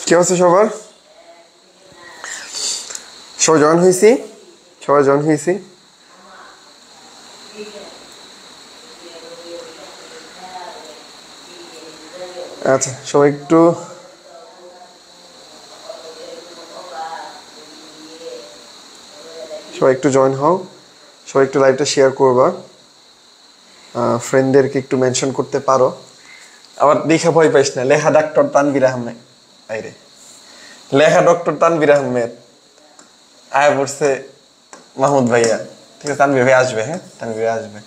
কি আছে সবার? সবাই জয়েন হয়েছি? সবাই জয়েন হয়েছি? আচ্ছা, সবাই একটু জয়েন হও। সবাই একটু লাইভটা শেয়ার করবা, ফ্রেন্ডদেরকে একটু মেনশন করতে পারো। আবার দেখা ভয় পাইস না, লেখা ডাক্তার তানভীর আহমেদ। আইরে লেখা ডক্টর তানভীর আহমেদ আয় পড়ছে মাহমুদ ভাইয়া। ঠিক আছে, তানভীর ভাইয়া আসবে। হ্যাঁ, তানভীর ভাইয়া আসবে।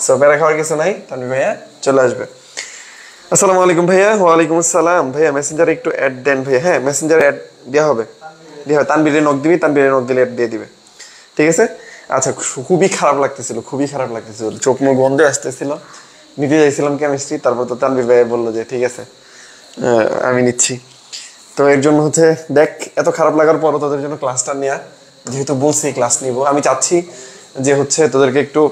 সো প্যারা খাওয়ার কিছু নাই, তানভীর ভাইয়া চলে আসবে। আসসালামু আলাইকুম ভাইয়া। ওয়ালাইকুম আসসালাম ভাইয়া। মেসেঞ্জারে একটু অ্যাড দেন ভাইয়া। হ্যাঁ, মেসেঞ্জারে অ্যাড দেওয়া হবে। তানভীরে নক দিবি, তানভীরে নক দিলে অ্যাড দিয়ে দিবে। ঠিক আছে। আচ্ছা, খুবই খারাপ লাগতেছিল, চোখ মুখ বন্ধ আসতেছিল। নিতে চাইছিলাম কেমিস্ট্রি, তারপর তো তানভীর ভাই বললো যে ঠিক আছে আমি নিচ্ছি। তো এর জন্য দেখ, এত খারাপ লাগার পরও তোদের জন্য ক্লাসটা নেওয়া, যেহেতু বলছি ক্লাস নিব। আমি চাচ্ছি যে তোদেরকে একটু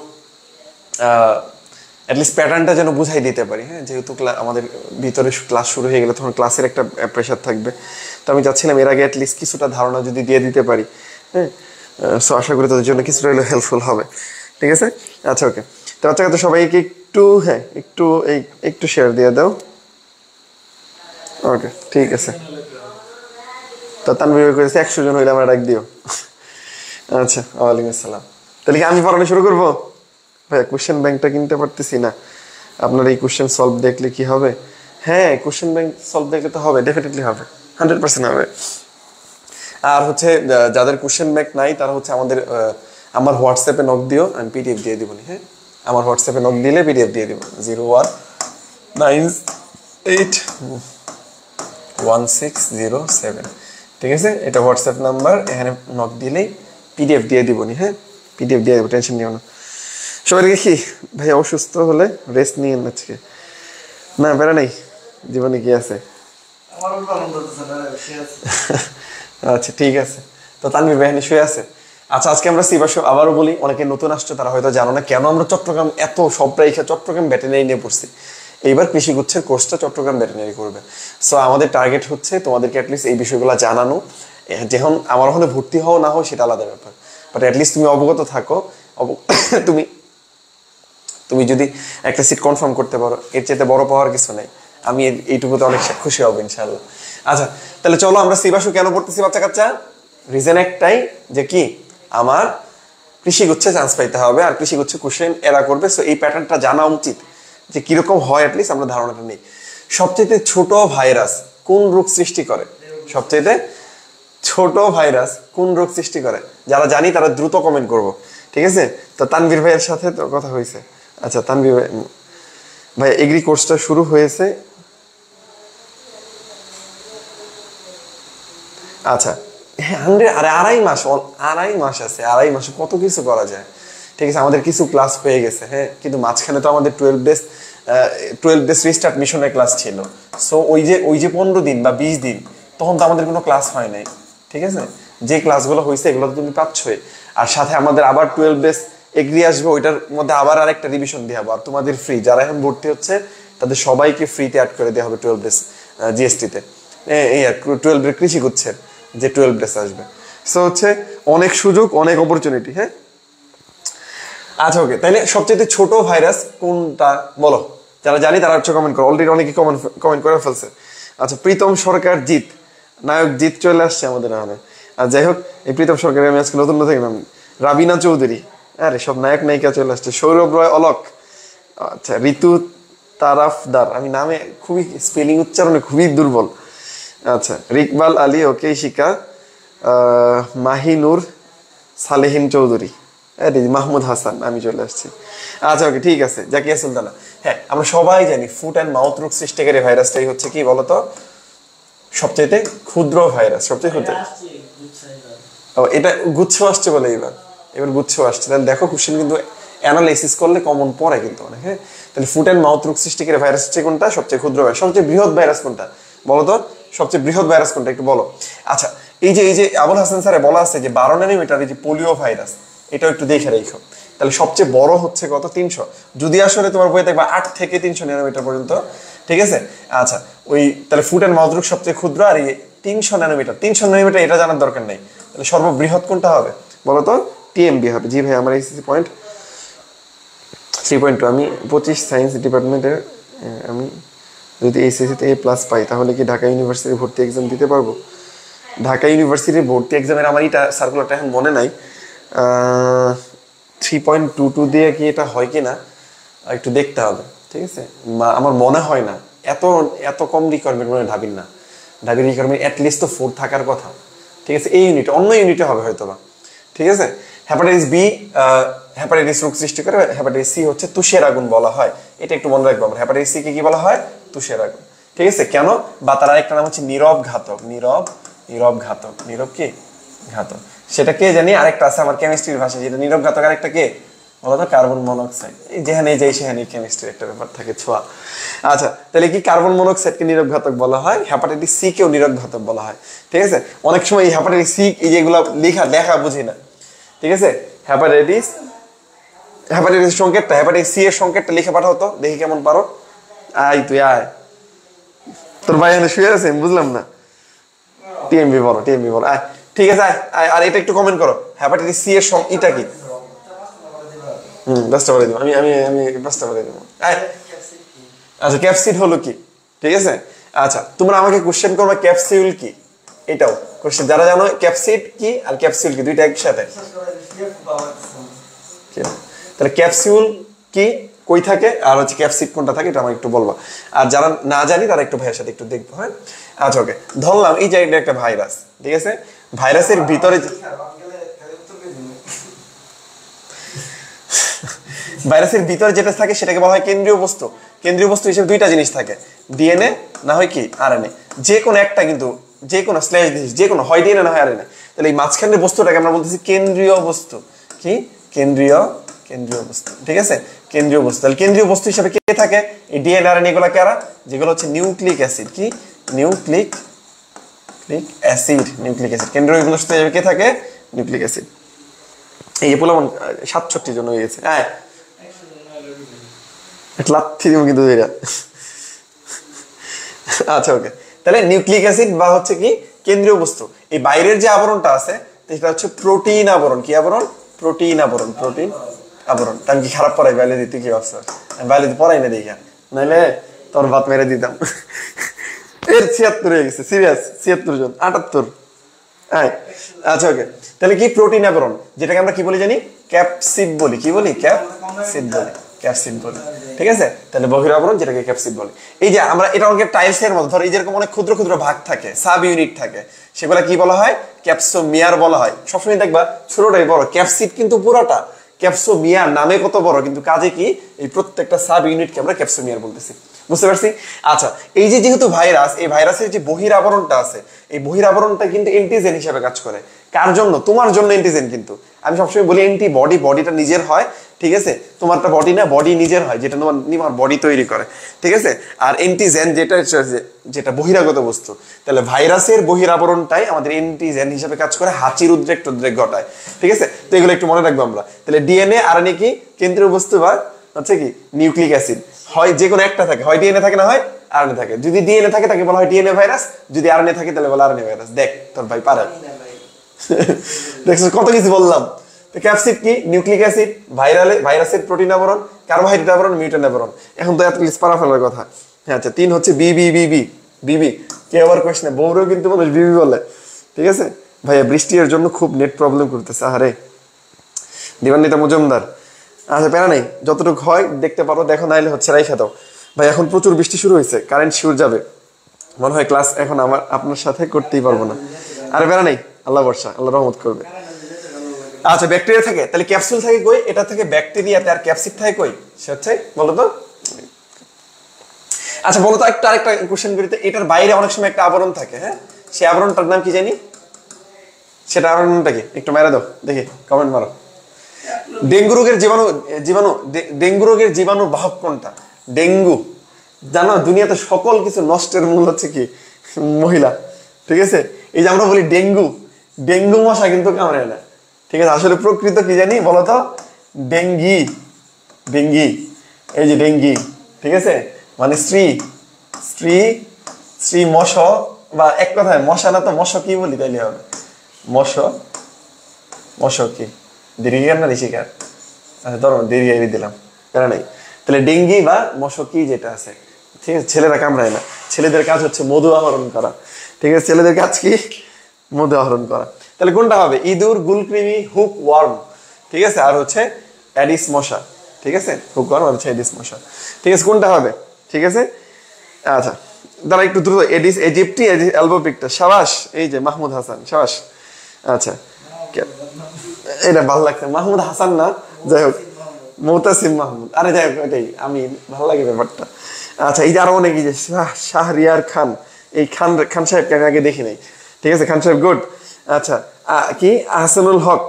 অ্যাটলিস্ট প্যাটার্নটা যেন বুঝাই দিতে পারি। হ্যাঁ, যেহেতু আমাদের ভিতরে ক্লাস শুরু হয়ে গেলে তখন ক্লাসের একটা প্রেশার থাকবে। তো আমি চাচ্ছিলাম এর আগে অ্যাটলিস্ট কিছুটা ধারণা যদি দিয়ে দিতে পারি। হ্যাঁ, সো আশা করি তোদের জন্য কিছুটা হলেও হেল্পফুল হবে। ঠিক আছে। আচ্ছা, ওকে। তো আচ্ছা, তো সবাইকে একটু একটু শেয়ার দিয়ে দাও। ওকে, ঠিক আছে। তো তানভীর করেছে 100 জন হইলে আমরা ডাক দিও। আচ্ছা, ওয়ালাইকুম আসসালাম। তাহলে কি আমি পড়ানো শুরু করবো? ভাইয়া কোশ্চেন ব্যাংকটা কিনতে পারতেছি না। আপনার এই কোশ্চেন সলভ দেখলে কি হবে? হ্যাঁ, কোশ্চেন ব্যাংক সলভ দেখলে তো হবে, ডেফিনেটলি হবে, 100% হবে। আর যাদের কোশ্চেন ব্যাংক নাই তারা আমার হোয়াটসঅ্যাপে নক দিও, আমি পিডিএফ দিয়ে দিব। হ্যাঁ, আমার হোয়াটসঅ্যাপে নক দিলে পিডিএফ দিয়ে দিব। 01981607। ঠিক আছে, এটা হোয়াটসঅ্যাপ নাম্বার। এখানে নক দিলেই পিডিএফ দিয়ে দিব। হ্যাঁ, পিডিএফ দিয়ে দেবো, টেনশন নিও না। সবাই দেখি ভাই অসুস্থ হলে রেস্ট নিয়ে আজকে। না, বেড়া নেই, জীবনে কি আছে। আচ্ছা, ঠিক আছে। তো তানভীর ভাই শুয়ে আছে। আচ্ছা, আজকে আমরা সিবাসো আবারও বলি, অনেকে নতুন আসছে, তারা হয়তো জানো না কেন আমরা চট্টগ্রাম এত সব রেখে চট্টগ্রাম ভেটেরিনারি নিয়ে পড়ছি। এইবার কৃষিগুচ্ছের কোর্সটা চট্টগ্রাম ভেটেরিনারি করবে। সো আমাদের টার্গেট তোমাদেরকে অ্যাটলিস্ট এই বিষয়গুলো জানানো। যখন আমার ওখানে ভর্তি হও না হও সেটা আলাদা ব্যাপার, বাট অ্যাটলিস্ট তুমি অবগত থাকো। তুমি তুমি যদি একটা সিট কনফার্ম করতে পারো, এর চাইতে বড় পাওয়ার কিছু নেই। আমি এইটুকুতে অনেক খুশি হব ইনশাআল্লাহ। আচ্ছা, তাহলে চলো আমরা সিবাসু কেন পড়তেছি বাচ্চা কাচ্চা? রিজন একটাই, যে কি আমার কৃষিগুচ্ছে চান্স পাইতে হবে, আর কৃষিগুচ্ছে কোশ্চেন এরা করবে। সো এই প্যাটার্নটা জানা উচিত যে কিরকম হয়, অ্যাটলিস্ট আমরা ধারণাটা নেই। সবচেয়ে ছোট ভাইরাস কোন রোগ সৃষ্টি করে? সবচেয়ে ছোট ভাইরাস কোন রোগ সৃষ্টি করে? যারা জানি তারা দ্রুত কমেন্ট করবো। ঠিক আছে। তো তানভীর ভাইয়ের সাথে তো কথা হয়েছে। আচ্ছা, তানভীর ভাই এগ্রি কোর্সটা শুরু হয়েছে। আচ্ছা, হ্যাঁ, 100 আর আড়াই মাস আছে। আড়াই মাসে কত কিছু করা যায়। ঠিক আছে, আমাদের কিছু ক্লাস হয়ে গেছে। হ্যাঁ, কিন্তু মাঝখানে তো আমাদের 12 ডেজ রিস্টার্ট মিশনের ক্লাস ছিল। সো ওই যে 15 দিন বা 20 দিন তখন তো আমাদের কোনো ক্লাস হয় নাই। ঠিক আছে, যে ক্লাসগুলো হয়েছে এগুলো তো তুমি পাচ্ছই। আর সাথে আমাদের আবার 12 ডেজ এগ্রি আসবে, ওইটার মধ্যে আবার আরেকটা রিভিশন দেওয়া হবে। আর তোমাদের ফ্রি, যারা এখন ভর্তি হচ্ছে তাদের সবাইকে ফ্রিতে অ্যাড করে দেওয়া হবে 12 ডেজ জিএসটিতে। এই আর 12 কৃষি গুচ্ছের যে 12 ডেজ আসবে। সো অনেক সুযোগ, অনেক অপরচুনিটি। হ্যাঁ, আচ্ছা, ওকে। তাহলে সবচেয়ে ছোট ভাইরাস কোনটা বলো? যারা জানি তারা কমেন্ট করো। অলরেডি অনেকে কমেন্ট করে ফেলছে। আচ্ছা, প্রীতম সরকার জিৎ, নায়ক জিৎ চলে আসছে আমাদের এখানে। আর যাই হোক, এই প্রীতম সরকারের আমি আজকে নতুন নাম রাবিনা চৌধুরী। আরে সব নায়ক নায়িকা চলে আসছে। সৌরভ রয় অলক। আচ্ছা, ঋতু তারাফদার, আমি নামে খুবই স্পেলিং উচ্চারণে খুবই দুর্বল। আচ্ছা, রিকবাল আলী, ওকে শিকা, মাহিনুর সালেহিন চৌধুরী, মাহমুদ হাসান, আমি চলে আসছি। আচ্ছা, ওকে, ঠিক আছে। জাকিয়া সুলতানা। হ্যাঁ, আমরা সবাই জানি ফুট অ্যান্ড মাউথ রোগ সৃষ্টিকারী ভাইরাসটাই কি বলতো? সবচেয়ে ক্ষুদ্র ভাইরাস, সবচেয়ে ক্ষুদ্র। এটা গুচ্ছ আসছে বলে এবার গুচ্ছ আসছে। তাহলে দেখো, কোশ্চেন কিন্তু অ্যানালাইসিস করলে কমন পড়ে কিন্তু অনেক। হ্যাঁ, তাহলে ফুট অ্যান্ড মাউথ রোগ সৃষ্টিকারী ভাইরাস হচ্ছে কোনটা? সবচেয়ে ক্ষুদ্র ভাইরাস। সবচেয়ে বৃহৎ ভাইরাস কোনটা বলো তো? সবচেয়ে বৃহৎ ভাইরাস কোনটা একটু বলো। আচ্ছা, এই যে আবুল হাসান স্যারে বলা আছে যে 12 ন্যানোমিটার, এই যে পোলিও ভাইরাস, এটাও একটু দেখে রেখো। তাহলে সবচেয়ে বড় হচ্ছে কত? 300। যদি আসলে তোমার বইয়ে দেখবা 8 থেকে 300 ন্যানোমিটার পর্যন্ত। ঠিক আছে। আচ্ছা, তাহলে ফুট অ্যান্ড মাউথ রোগ সবচেয়ে ক্ষুদ্র, আর এই 300 ন্যানোমিটার। 300 ন্যানোমিটার এটা জানার দরকার নেই। তাহলে সর্ববৃহৎ কোনটা হবে বলো তো? টিএমবি হবে। জি ভাই, আমার এইচএসসি পয়েন্ট 3.2। আমি 25 সায়েন্স ডিপার্টমেন্টের। আমি যদি এইচএসসিতে A+ পাই তাহলে কি ঢাকা ইউনিভার্সিটির ভর্তি এক্সাম দিতে পারবো? ঢাকা ইউনিভার্সিটির ভর্তি এক্সামের আমার এটা সার্কুলারটা এখন মনে নাই। 3.22 দিয়ে কি এটা হয় কি না একটু দেখতে হবে, ঠিক আছে? আমার মনে হয় না এত এত কম রিকোয়ারমেন্ট মনে ঢাবির না। ঢাবির রিকোয়ারমেন্ট অ্যাটলিস্ট তো 4 থাকার কথা, ঠিক আছে? এই ইউনিটে, অন্য ইউনিটে হবে হয়তো বা, ঠিক আছে? হেপাটাইটিস বি হেপাটাইটিস রোগ সৃষ্টি করে। হেপাটাইটিস সি হচ্ছে তুষের আগুন বলা হয়, এটা একটু মনে রাখবো আমরা। হেপাটাইটিস সি কে কি বলা হয়? তুষের আগুন, ঠিক আছে? কেন? বা তার আরেকটা নাম হচ্ছে নীরব ঘাতক। নীরব ঘাতক। নীরব কি ঘাতক সেটা কে জানি, আরেকটা আছে আমার কেমিস্ট্রির ভাষায় যেটা নীরব ঘাতক, আরেকটা কে বলো তো? Carbon monoxide. এই যেখানে যাই সেখানে কেমিস্ট্রির একটা ব্যাপার থাকে, ছোঁয়া। আচ্ছা, তাহলে কি কার্বন মনোক্সাইডকে নীরব ঘাতক বলা হয়, হেপাটাইটিস সি কেও নীরব ঘাতক বলা হয়, ঠিক আছে? অনেক সময় এই হেপাটাইটিস সি এই যেগুলো দেখা বুঝি না, ঠিক আছে? হেপাটাইটিস সংকেতটা, হেপাটাইটিস সি এর সংকেতটা লিখে পাঠাও তো, দেখি কেমন পারো। তুই আয়, তোর ভাই এখানে শুয়ে আছে, বুঝলাম না। টিএমবি বলো, আয়, ঠিক আছে, আয়। আর এটা একটু কমেন্ট করো, হেপাটাইটিস সি এর এটা কি? ব্যস্ত করে দিব, আমি আমি আমি ব্যস্ত করে দিব। আচ্ছা, ক্যাপসিড হলো কি, ঠিক আছে? আচ্ছা, তোমরা আমাকে কোশ্চেন করবে ক্যাপসিউল কি, এটাও কোশ্চেন। যারা জানো ক্যাপসিড কি আর ক্যাপসিউল কি, দুইটা একসাথে। তাহলে ক্যাপসিউল কি, কই থাকে, আর হচ্ছে ক্যাপসিড কোনটা থাকে, এটা আমার একটু বলবা। আর যারা না জানি তারা একটু ভাইয়ের সাথে একটু দেখবো, হ্যাঁ? আচ্ছা, ওকে। ধরলাম এই যে একটা ভাইরাস, ঠিক আছে? ভাইরাসের ভিতরে যেটা থাকে সেটাকে বলা হয় কেন্দ্রীয় বস্তু। কেন্দ্রীয় বস্তু হিসেবে দুইটা জিনিস থাকে, ডিএনএ না হয় কি আরএনএ। যে কোনো একটা, কিন্তু যে কোনো স্ল্যাশ দিস, যে কোনো হয় ডিএনএ না হয় আরএনএ। তাহলে এই মাঝখানের বস্তুটাকে আমরা বলতেছি কেন্দ্রীয় বস্তু। কি? কেন্দ্রীয় বস্তু, ঠিক আছে? কেন্দ্রীয় বস্তু। তাহলে কেন্দ্রীয় বস্তু হিসেবে কে থাকে? এই ডিএনএ আরএনএ গুলো কারা? যেগুলো হচ্ছে নিউক্লিক অ্যাসিড। কি? Nucleic acid. কেন্দ্রীয় বস্তু হিসেবে কে থাকে? Nucleic acid. এই যে পোলামন 67 জন হয়ে গেছে। হ্যাঁ, লাথি দিব কিন্তু এটা। আচ্ছা, ওকে। তাহলে নিউক্লিক অ্যাসিড বা হচ্ছে কি কেন্দ্রীয় বস্তু। এই বাইরের যে আবরণটা আছে সেটা হচ্ছে প্রোটিন আবরণ। কি আবরণ? প্রোটিন আবরণ। আমি কি খারাপ পড়াই বায়োলজি? তুই কি ভাবছো আমি বায়োলজি পড়াই না দেখা? নাইলে তোর ভাত মেরে দিতাম। এর 76 হয়ে গেছে, সিরিয়াস। 76 জন, 78। হ্যাঁ, আচ্ছা, ওকে। তাহলে কি প্রোটিন আবরণ, যেটাকে আমরা কি বলি জানি? ক্যাপসিড বলি। কি বলি? ক্যাপসিড বলি, ঠিক আছে? তাহলে বহির আবরণ, যেটাকে ক্যাপসিড বলি। এই যে আমরা এটা অনেক টাইলসের মতো, ধর এই যেরকম অনেক ক্ষুদ্র ক্ষুদ্র ভাগ থাকে, সাব ইউনিট থাকে, সেগুলা কি বলা হয়? ক্যাপসোমিয়ার বলা হয়। সবসময় দেখবা ছোটটাই বড়, ক্যাপসিড কিন্তু পুরোটা। ক্যাপসোমিয়ার নামে কত বড়, কিন্তু কাজে কি এই প্রত্যেকটা সাব ইউনিটকে আমরা ক্যাপসোমিয়ার বলতেছি। বুঝতে পারছি? আচ্ছা, এই যে যেহেতু ভাইরাস, এই ভাইরাসের যে বহির আবরণটা আছে, এই বহির আবরণটা কিন্তু অ্যান্টিজেন হিসেবে কাজ করে। কার জন্য? তোমার জন্য অ্যান্টিজেন। কিন্তু আমি সবসময় বলি অ্যান্টিবডি, বডিটা নিজের হয়, ঠিক আছে? তোমারটা বডি না, বডি নিজের হয়, যেটা তোমার বডি তৈরি করে, ঠিক আছে? আর অ্যান্টিজেন যেটা বহিরাগত বস্তু। তাহলে ভাইরাসের বহির আবরণটাই আমাদের অ্যান্টিজেন হিসেবে কাজ করে, হাঁচির উদ্রেক ঘটায়, ঠিক আছে? তো এগুলো একটু মনে রাখবো আমরা। তাহলে ডিএনএ আরএনএ কি কেন্দ্রীয় বস্তু বা হচ্ছে কি নিউক্লিক অ্যাসিড। হয় যে কোনো একটা থাকে, হয় ডিএনএ থাকে না হয় আরএনএ থাকে। যদি ডিএনএ থাকে তাকে বলা হয় ডিএনএ ভাইরাস, যদি আরএনএ থাকে তাহলে বলা আরএনএ ভাইরাস। দেখ তোর ভাই পারে। দেখছো কত কিছু বললাম। ক্যাপসিড কি? Nucleic acid. ভাইরাসের প্রোটিন আবরণ, কার্বোহাইড্রেট আবরণ, মিউটেন আবরণ। এখন তো এত কিছু পারা ফেলার কথা। হ্যাঁ, আচ্ছা, 3 হচ্ছে বিবি। কে আবার কোয়েশ্চনে বউরেও কিন্তু মানুষ বিবি বলে, ঠিক আছে? ভাইয়া বৃষ্টির জন্য খুব নেট প্রবলেম করতেছে। আরে দিবান্বিতা মজুমদার, আচ্ছা প্যারা নেই, যতটুকু হয় দেখতে পারো, দেখো, নাইলে হচ্ছে রাইখা দাও। ভাই এখন প্রচুর বৃষ্টি শুরু হয়েছে, কারেন্ট শিওর যাবে মনে হয়। ক্লাস এখন আপনার সাথে করতেই পারবো না। আরে প্যারা নেই, আল্লাহ বর্ষা, আল্লাহ রহমত করবে। আচ্ছা, ব্যাকটেরিয়া থাকে, তাহলে ক্যাপসুল থাকে কই? এটা থেকে ব্যাকটেরিয়াতে। আর ক্যাপসিড থাকে কই? সে হচ্ছে, বলো তো। আচ্ছা, বলো তো আরেকটা কোশ্চেন করি তো। এটার বাইরে অনেক সময় একটা আবরণ থাকে, হ্যাঁ? সেই আবরণটার নাম কি জানি? সেটা আবরণটা কি একটু মেরে দাও দেখি, কমেন্ট মারো। ডেঙ্গু রোগের ডেঙ্গু রোগের জীবাণু বাহক কোনটা? ডেঙ্গু। জানো দুনিয়াতে সকল কিছু নষ্টের মূল হচ্ছে কি? মহিলা, ঠিক আছে? এই যে আমরা বলি ডেঙ্গু মশা কিন্তু কামড়ায় না, ঠিক আছে? আসলে প্রকৃত কি জানি বলতো? ডেঙ্গি। এই যে ডেঙ্গি, ঠিক আছে? মানে স্ত্রী বা এক কথায় মশা না তো মশকি বলি তাইলে হবে। মশকি দীর্ঘিকার না ঋষিকার? আচ্ছা ধরো দীর্ঘাই দিলাম, কেন নাই। তাহলে ডেঙ্গি বা মশকি যেটা আছে, ঠিক আছে, ছেলেরা কামড়ায় না, ছেলেদের কাজ হচ্ছে মধু আহরণ করা, ঠিক আছে, ছেলেদের কাজ কি? মধু আহরণ করা। তাহলে কোনটা হবে? ইঁদুর, গুলকৃমি, হুক ওয়ার্ম, ঠিক আছে, আর হচ্ছে অ্যাডিস মশা, ঠিক আছে, হুক ওয়ার্ম আর হচ্ছে অ্যাডিস মশা, ঠিক আছে, কোনটা হবে? ঠিক আছে, আচ্ছা দাঁড়া একটু দ্রুত। এডিস ইজিপ্টি, এডিস অ্যালবোপিক্টাস, সাবাস, এই যে মাহমুদ হাসান, সাবাস। আচ্ছা এটা ভালো লাগছে, মাহমুদ হাসান না, যাই হোক মুতাসিম মাহমুদ, আরে যাই হোক এটাই আমি, ভালো লাগে ব্যাপারটা। আচ্ছা এই যে আরো অনেক, এই যে শাহরিয়ার খান, এই খান সাহেবকে আমি আগে দেখি নাই, ঠিক আছে, খান সাহেব গুড। আচ্ছা কি আহসানুল হক,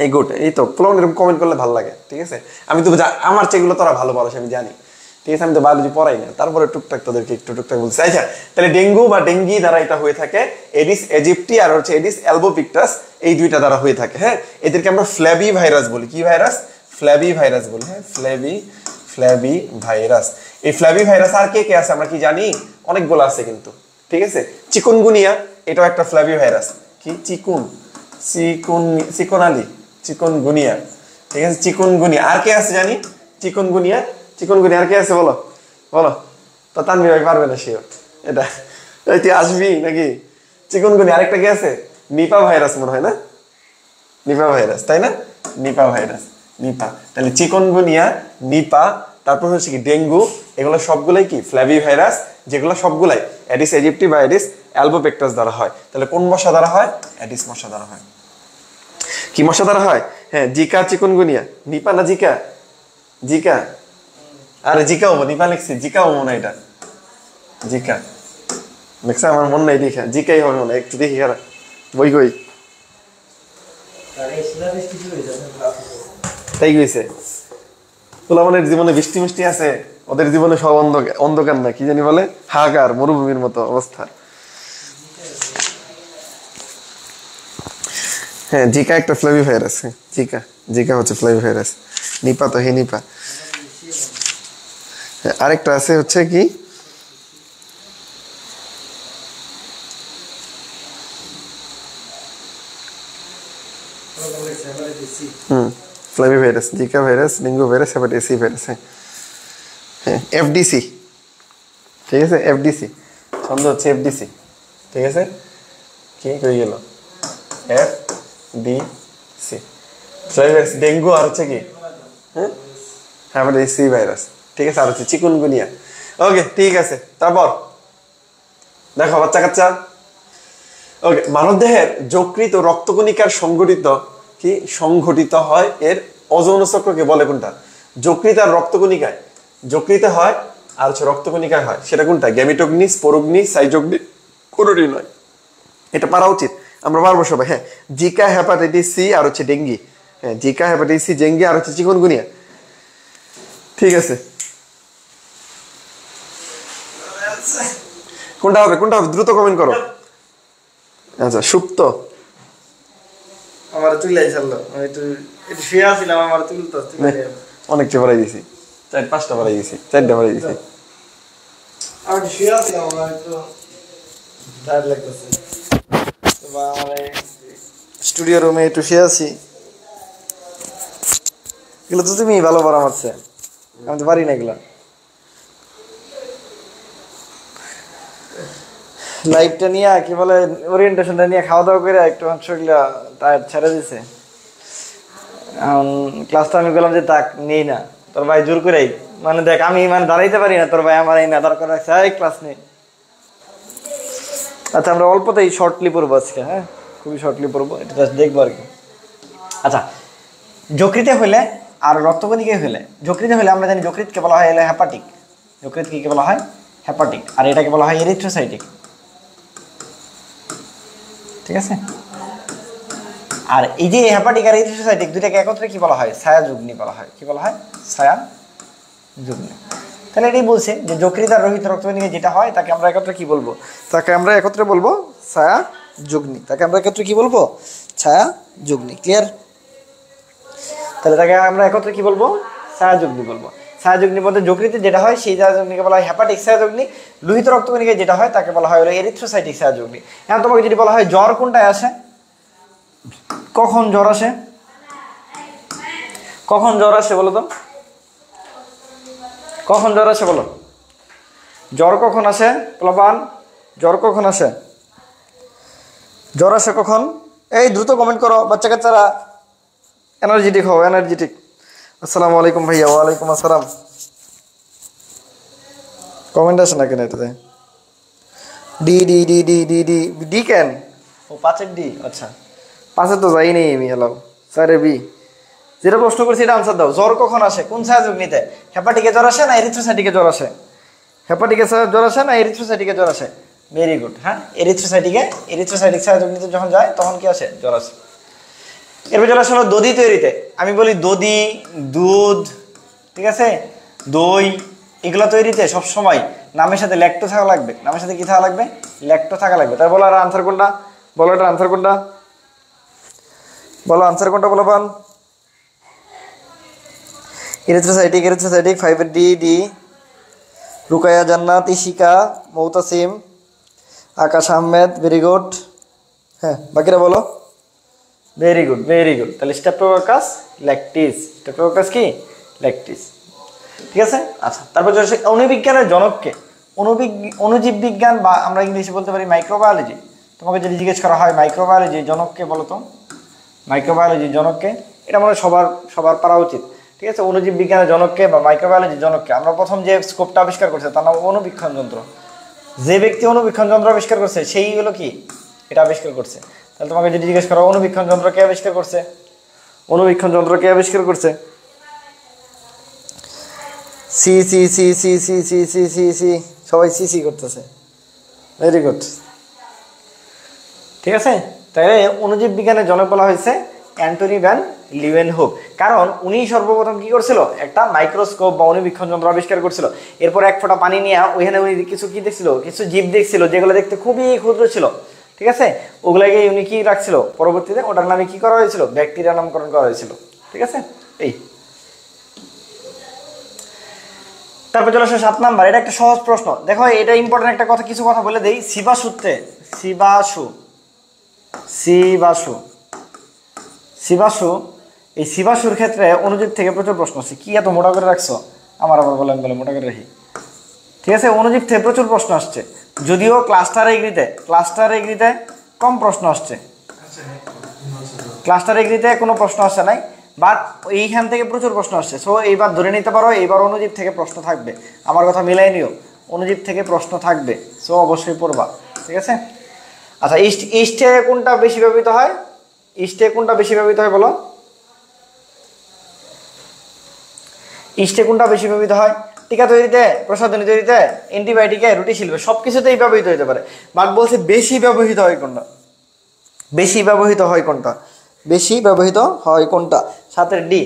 এই গুড, এই তো প্লন এরকম কমেন্ট করলে ভালো লাগে, ঠিক আছে। আমি তো আমার চেয়েগুলো তোরা ভালো পারো আমি জানি, ঠিক আছে, আমি তো বায়োলজি পড়াই না, তারপরে টুকটাক তোদেরকে একটু টুকটাক বলছি। আচ্ছা তাহলে ডেঙ্গু বা ডেঙ্গি দ্বারা এটা হয়ে থাকে, এডিস ইজিপ্টি আর হচ্ছে এডিস অ্যালবোপিক্টাস, এই দুইটা দ্বারা হয়ে থাকে। হ্যাঁ, এদেরকে আমরা ফ্ল্যাবি ভাইরাস বলি। কি ভাইরাস? ফ্ল্যাবি ভাইরাস বলি। হ্যাঁ, ফ্ল্যাবি ভাইরাস। এই ফ্ল্যাবি ভাইরাস আর কে কে আছে আমরা কি জানি? অনেকগুলো আছে কিন্তু, ঠিক আছে। চিকুনগুনিয়া, এটাও একটা ফ্ল্যাবি ভাইরাস। কি? চিকুনগুনিয়া, ঠিক আছে, চিকুনগুনিয়া। আর কে আছে জানি? চিকুনগুনিয়া আর কে আছে বলো বলো তো, তানভীর ভাই পারবে না, সেও এটা, তুই আসবি নাকি? চিকুনগুনিয়া, আরেকটা কে আছে? নিপা ভাইরাস মনে হয় না? নিপা ভাইরাস, তাই না? Nipah virus, Nipa. তাহলে চিকুনগুনিয়া, নিপা, তারপর হচ্ছে কি ডেঙ্গু, এগুলো সবগুলাই কি ফ্ল্যাবি ভাইরাস, যেগুলো সবগুলাই অ্যাডিস ইজিপ্টি বা অ্যাডিস অ্যালবোপেক্টাস দ্বারা হয়। তাহলে কোন মশা দ্বারা হয়? অ্যাডিস মশা দ্বারা হয়। কি মশা দ্বারা হয়? হ্যাঁ, জিকা, চিকুনগুনিয়া, নিপা না জিকা? জিকা, আরে জিকা হবো, নিপা লিখছি, জিকা হবো না, এটা জিকা দেখছে, আমার মন নাই দেখা, জিকাই হবে মনে, একটু দেখি খারাপ বই কই, তাই গেছে। পোলাপানের জীবনে বৃষ্টি মিষ্টি আছে, ওদের জীবনে সব অন্ধকার না, কি জানি বলে, হাহাকার, মরুভূমির মতো অবস্থা। হ্যাঁ, জিকা একটা ফ্ল্যাবি ভাইরাস, জিকা হচ্ছে ফ্ল্যাবি ভাইরাস, নিপা তো হে নিপা। আরেকটা আছে হচ্ছে কি, flavivirus, Zika virus, dengue virus, hepatitis C virus. হ্যাঁ, এফডিসি, ঠিক আছে, এফডিসি ছন্দ হচ্ছে এফডিসি, ঠিক আছে। কি হয়ে গেল? এফডিসি ফ্ল্যাবি ভাইরাস, ডেঙ্গু আর হচ্ছে কি, হ্যাঁ, হেপাটাইটিস সি ভাইরাস, ঠিক আছে, আর হচ্ছে চিকুনগুনিয়া। ওকে, ঠিক আছে। তারপর দেখো বাচ্চা কাচ্চা, ওকে, মানবদেহের যকৃৎ ও রক্তকণিকার সংঘটিত হয় এর অযৌন চক্রকে বলে কোনটা? যকৃৎ আর রক্তকণিকায়, যকৃতে হয় আর হচ্ছে রক্তকণিকায় হয়, সেটা কোনটা? গ্যামিটোগ্নি, স্পোরোগ্নি, সাইজোগ্নি, কোনোটি নয়। এটা পারা উচিত, আমরা পারবো সবাই। হ্যাঁ, জিকা, হেপাটাইটিস সি আর হচ্ছে ডেঙ্গি। হ্যাঁ, জিকা, হেপাটাইটিস সি, ডেঙ্গি আর হচ্ছে চিকুনগুনিয়া, ঠিক আছে। কোনটা হবে? দ্রুত কমেন্ট করো। আচ্ছা, সুপ্ত, আমার তুইলাই চললো, একটু শুয়ে আসছিলাম, আমার তুলতো অনেকটা বাড়াই দিছি, 4-5টা বাড়াই দিছি, 4টা বাড়াই দিছি। আমি শুয়ে আসছিলাম, আমার একটু টায়ার্ড লাগতেছে, আমার স্টুডিও রুমে একটু শুয়ে আছি। এগুলো তো তুমি ভালো পারো আমার চেয়ে, আমি তো পারি না এগুলো। লাইফটা নিয়ে কি বলে, ওরিয়েন্টেশনটা নিয়ে খাওয়া দাওয়া করে একটু শরীরটা টায়ার্ড ছেড়ে দিছে। ক্লাসটা আমি বললাম যে তাক নেই না, তোর ভাই জোর করেই, মানে দেখ আমি মানে দাঁড়াইতে পারি না, তোর ভাই আমার এই না দাঁড় করে রাখছে, এই ক্লাস নেই। আচ্ছা, আমরা অল্পতেই শর্টলি পড়বো আজকে, হ্যাঁ, খুবই শর্টলি পড়বো, এটা জাস্ট দেখবো আর কি। আচ্ছা, যকৃতে হলে আর রক্তকণিকায় হলে, যকৃতে হলে আমরা জানি যকৃতকে বলা হয় এলো হ্যাপাটিক, যকৃতকে বলা হয় হ্যাপাটিক, আর এটাকে বলা হয় এরিথ্রোসাইটিক, ঠিক আছে। আর এই যে হেপাটিক আর এরিথ্রোসাইটিক দুইটাকে একত্রে কি বলা হয়? ছায়াযুগ্নি বলা হয়। কি বলা হয়? ছায়াযুগ্নি। তাহলে এটাই বলছে যে যকৃৎ আর রোহিত রক্তকণিকা যেটা হয় তাকে আমরা একত্রে কি বলবো? তাকে আমরা একত্রে বলবো ছায়াযুগ্নি। তাকে আমরা একত্রে কি বলবো? ছায়াযুগ্নি। ক্লিয়ার? তাহলে তাকে আমরা একত্রে কি বলবো? ছায়াযুগ্নি বলবো। ছায়াযুগ্নির মধ্যে যকৃতে যেটা হয় সেই ছায়াযুগ্নিকে বলা হয় হেপাটিক ছায়াযুগ্নি। লোহিত রক্তকণিকায় যেটা হয় তাকে বলা হয় হলো এরিথ্রোসাইটিক ছায়াযুগ্নি। এখন তোমাকে যদি বলা হয় জ্বর কোনটায় আসে, কখন জ্বর আসে, কখন জ্বর আসে বলো তো, কখন জ্বর আসে বলো, জ্বর কখন আসে প্লবান, জ্বর কখন আসে, জ্বর আসে কখন? এই দ্রুত কমেন্ট করো বাচ্চা কাচ্চারা, এনার্জেটিক হও, এনার্জেটিক। আসসালামু আলাইকুম ভাইয়া। ওয়ালাইকুম আসসালাম। কমেন্ট আসে না কেন এটাতে? D D D D D D D কেন? ও 5-এর ডি, আচ্ছা 5-এ তো যাই নেই আমি। হ্যালো স্যারে বি, যেটা প্রশ্ন করছি এটা আনসার দাও। জ্বর কখন আসে কোন ছায়াযুগ্নিতে? হেপাটিকে জ্বর আসে না এরিথ্রোসাইটিকে জ্বর আসে? হেপাটিকে জ্বর আসে না এরিথ্রোসাইটিকে জ্বর আসে? ভেরি গুড, হ্যাঁ এরিথ্রোসাইটিক ছায়াযুগ্নিতে যখন যায় তখন কি আসে? জ্বর আসে। এরপর চলে আসলো দধি তৈরিতে। আমি বলি দধি, দুধ, ঠিক আছে, দই, এগুলো তৈরিতে সবসময় নামের সাথে ল্যাক্টো থাকা লাগবে। নামের সাথে কি থাকা লাগবে? ল্যাক্টো থাকা লাগবে। তার বলো আর আনসার কোনটা? বলো এটার আনসার কোনটা? বলো আনসার কোনটা বলো পান? এরিথ্রোসাইটিক, 5-এর D D. Rukaya Jannat, Ishika, Moutasim, Akash Ahmed, very good. হ্যাঁ বাকিরা বলো। Very good, very good. তাহলে স্ট্রেপ্টোককাস ল্যাকটিস, স্ট্রেপ্টোককাস কি? ল্যাকটিস, ঠিক আছে। আচ্ছা তারপর চলে অণুবিজ্ঞানের জনককে। অণুজীব বিজ্ঞান বা আমরা ইংলিশে বলতে পারি মাইক্রোবায়োলজি। তোমাকে যদি জিজ্ঞেস করা হয় মাইক্রোবায়োলজি জনককে বলো তো, মাইক্রোবায়োলজি জনককে, এটা মনে হয় সবার সবার পারা উচিত, ঠিক আছে। অণুজীব বিজ্ঞানের জনককে বা মাইক্রোবায়োলজি জনককে। আমরা প্রথম যে স্কোপটা আবিষ্কার করছে তার নাম অণুবীক্ষণ যন্ত্র। যে ব্যক্তি অণুবীক্ষণ যন্ত্র আবিষ্কার করছে সেই হলো কি এটা আবিষ্কার করছে। তাহলে তোমাকে যদি জিজ্ঞেস করো অণুবীক্ষণ যন্ত্র কে আবিষ্কার করছে, অণুবীক্ষণ যন্ত্র কে আবিষ্কার করছে? সি সি সি সি সি সি সি সি সি, সবাই সি সি করতেছে, ভেরি গুড, ঠিক আছে। তাহলে অণুজীব বিজ্ঞানের জনক বলা হয়েছে অ্যান্টনি ভ্যান লিউয়েনহুক। কারণ উনি সর্বপ্রথম কি করছিল? একটা মাইক্রোস্কোপ বা অণুবীক্ষণ যন্ত্র আবিষ্কার করছিল। এরপর এক ফোঁটা পানি নিয়ে ওইখানে উনি কিছু কি দেখছিল? কিছু জীব দেখছিল যেগুলো দেখতে খুবই ক্ষুদ্র ছিল, ঠিক আছে। ওগুলাকে উনি কি রাখছিল? পরবর্তীতে ওটার নামে কি করা হয়েছিল? ব্যাকটেরিয়া নামকরণ করা হয়েছিল, ঠিক আছে। এই তারপর চলে আসে 7 নাম্বার। এটা একটা সহজ প্রশ্ন, দেখো এটা ইম্পর্টেন্ট একটা কথা, কিছু কথা বলে দেই। শিবাশুতে, শিবাশু, শিবাশু, শিবাশু, এই শিবাশুর ক্ষেত্রে অণুজীব থেকে প্রচুর প্রশ্ন আছে। কি এত মোটা করে রাখছো? আমার আবার বলে আমি বলে মোটা করে রাখি, ঠিক আছে। অণুজীব থেকে প্রচুর প্রশ্ন আসছে, যদিও ক্লাস্টার এগ্রিতে কম প্রশ্ন আসছে, ক্লাস্টার এগ্রিতে কোনো প্রশ্ন আসছে নাই, বাট এইখান থেকে প্রচুর প্রশ্ন আসছে। সো এইবার ধরে নিতে পারো এইবার অণুজীব থেকে প্রশ্ন থাকবে। আমার কথা মিলাই নিও, অণুজীব থেকে প্রশ্ন থাকবে, সো অবশ্যই পড়বা, ঠিক আছে। আচ্ছা ইস্টে কোনটা বেশি ব্যবহৃত হয়? ইস্টে কোনটা বেশি ব্যবহৃত হয় বলো? ইস্টে কোনটা বেশি ব্যবহৃত হয়? টিকা তৈরিতে, প্রসাধনী তৈরিতে, অ্যান্টিবায়োটিকে, রুটি শিল্পে, সব কিছুতেই ব্যবহৃত হতে পারে। বাট বলছে বেশি ব্যবহৃত হয় কোনটা? বেশি ব্যবহৃত হয় কোনটা? বেশি ব্যবহৃত হয় কোনটা? 7-এর ডি,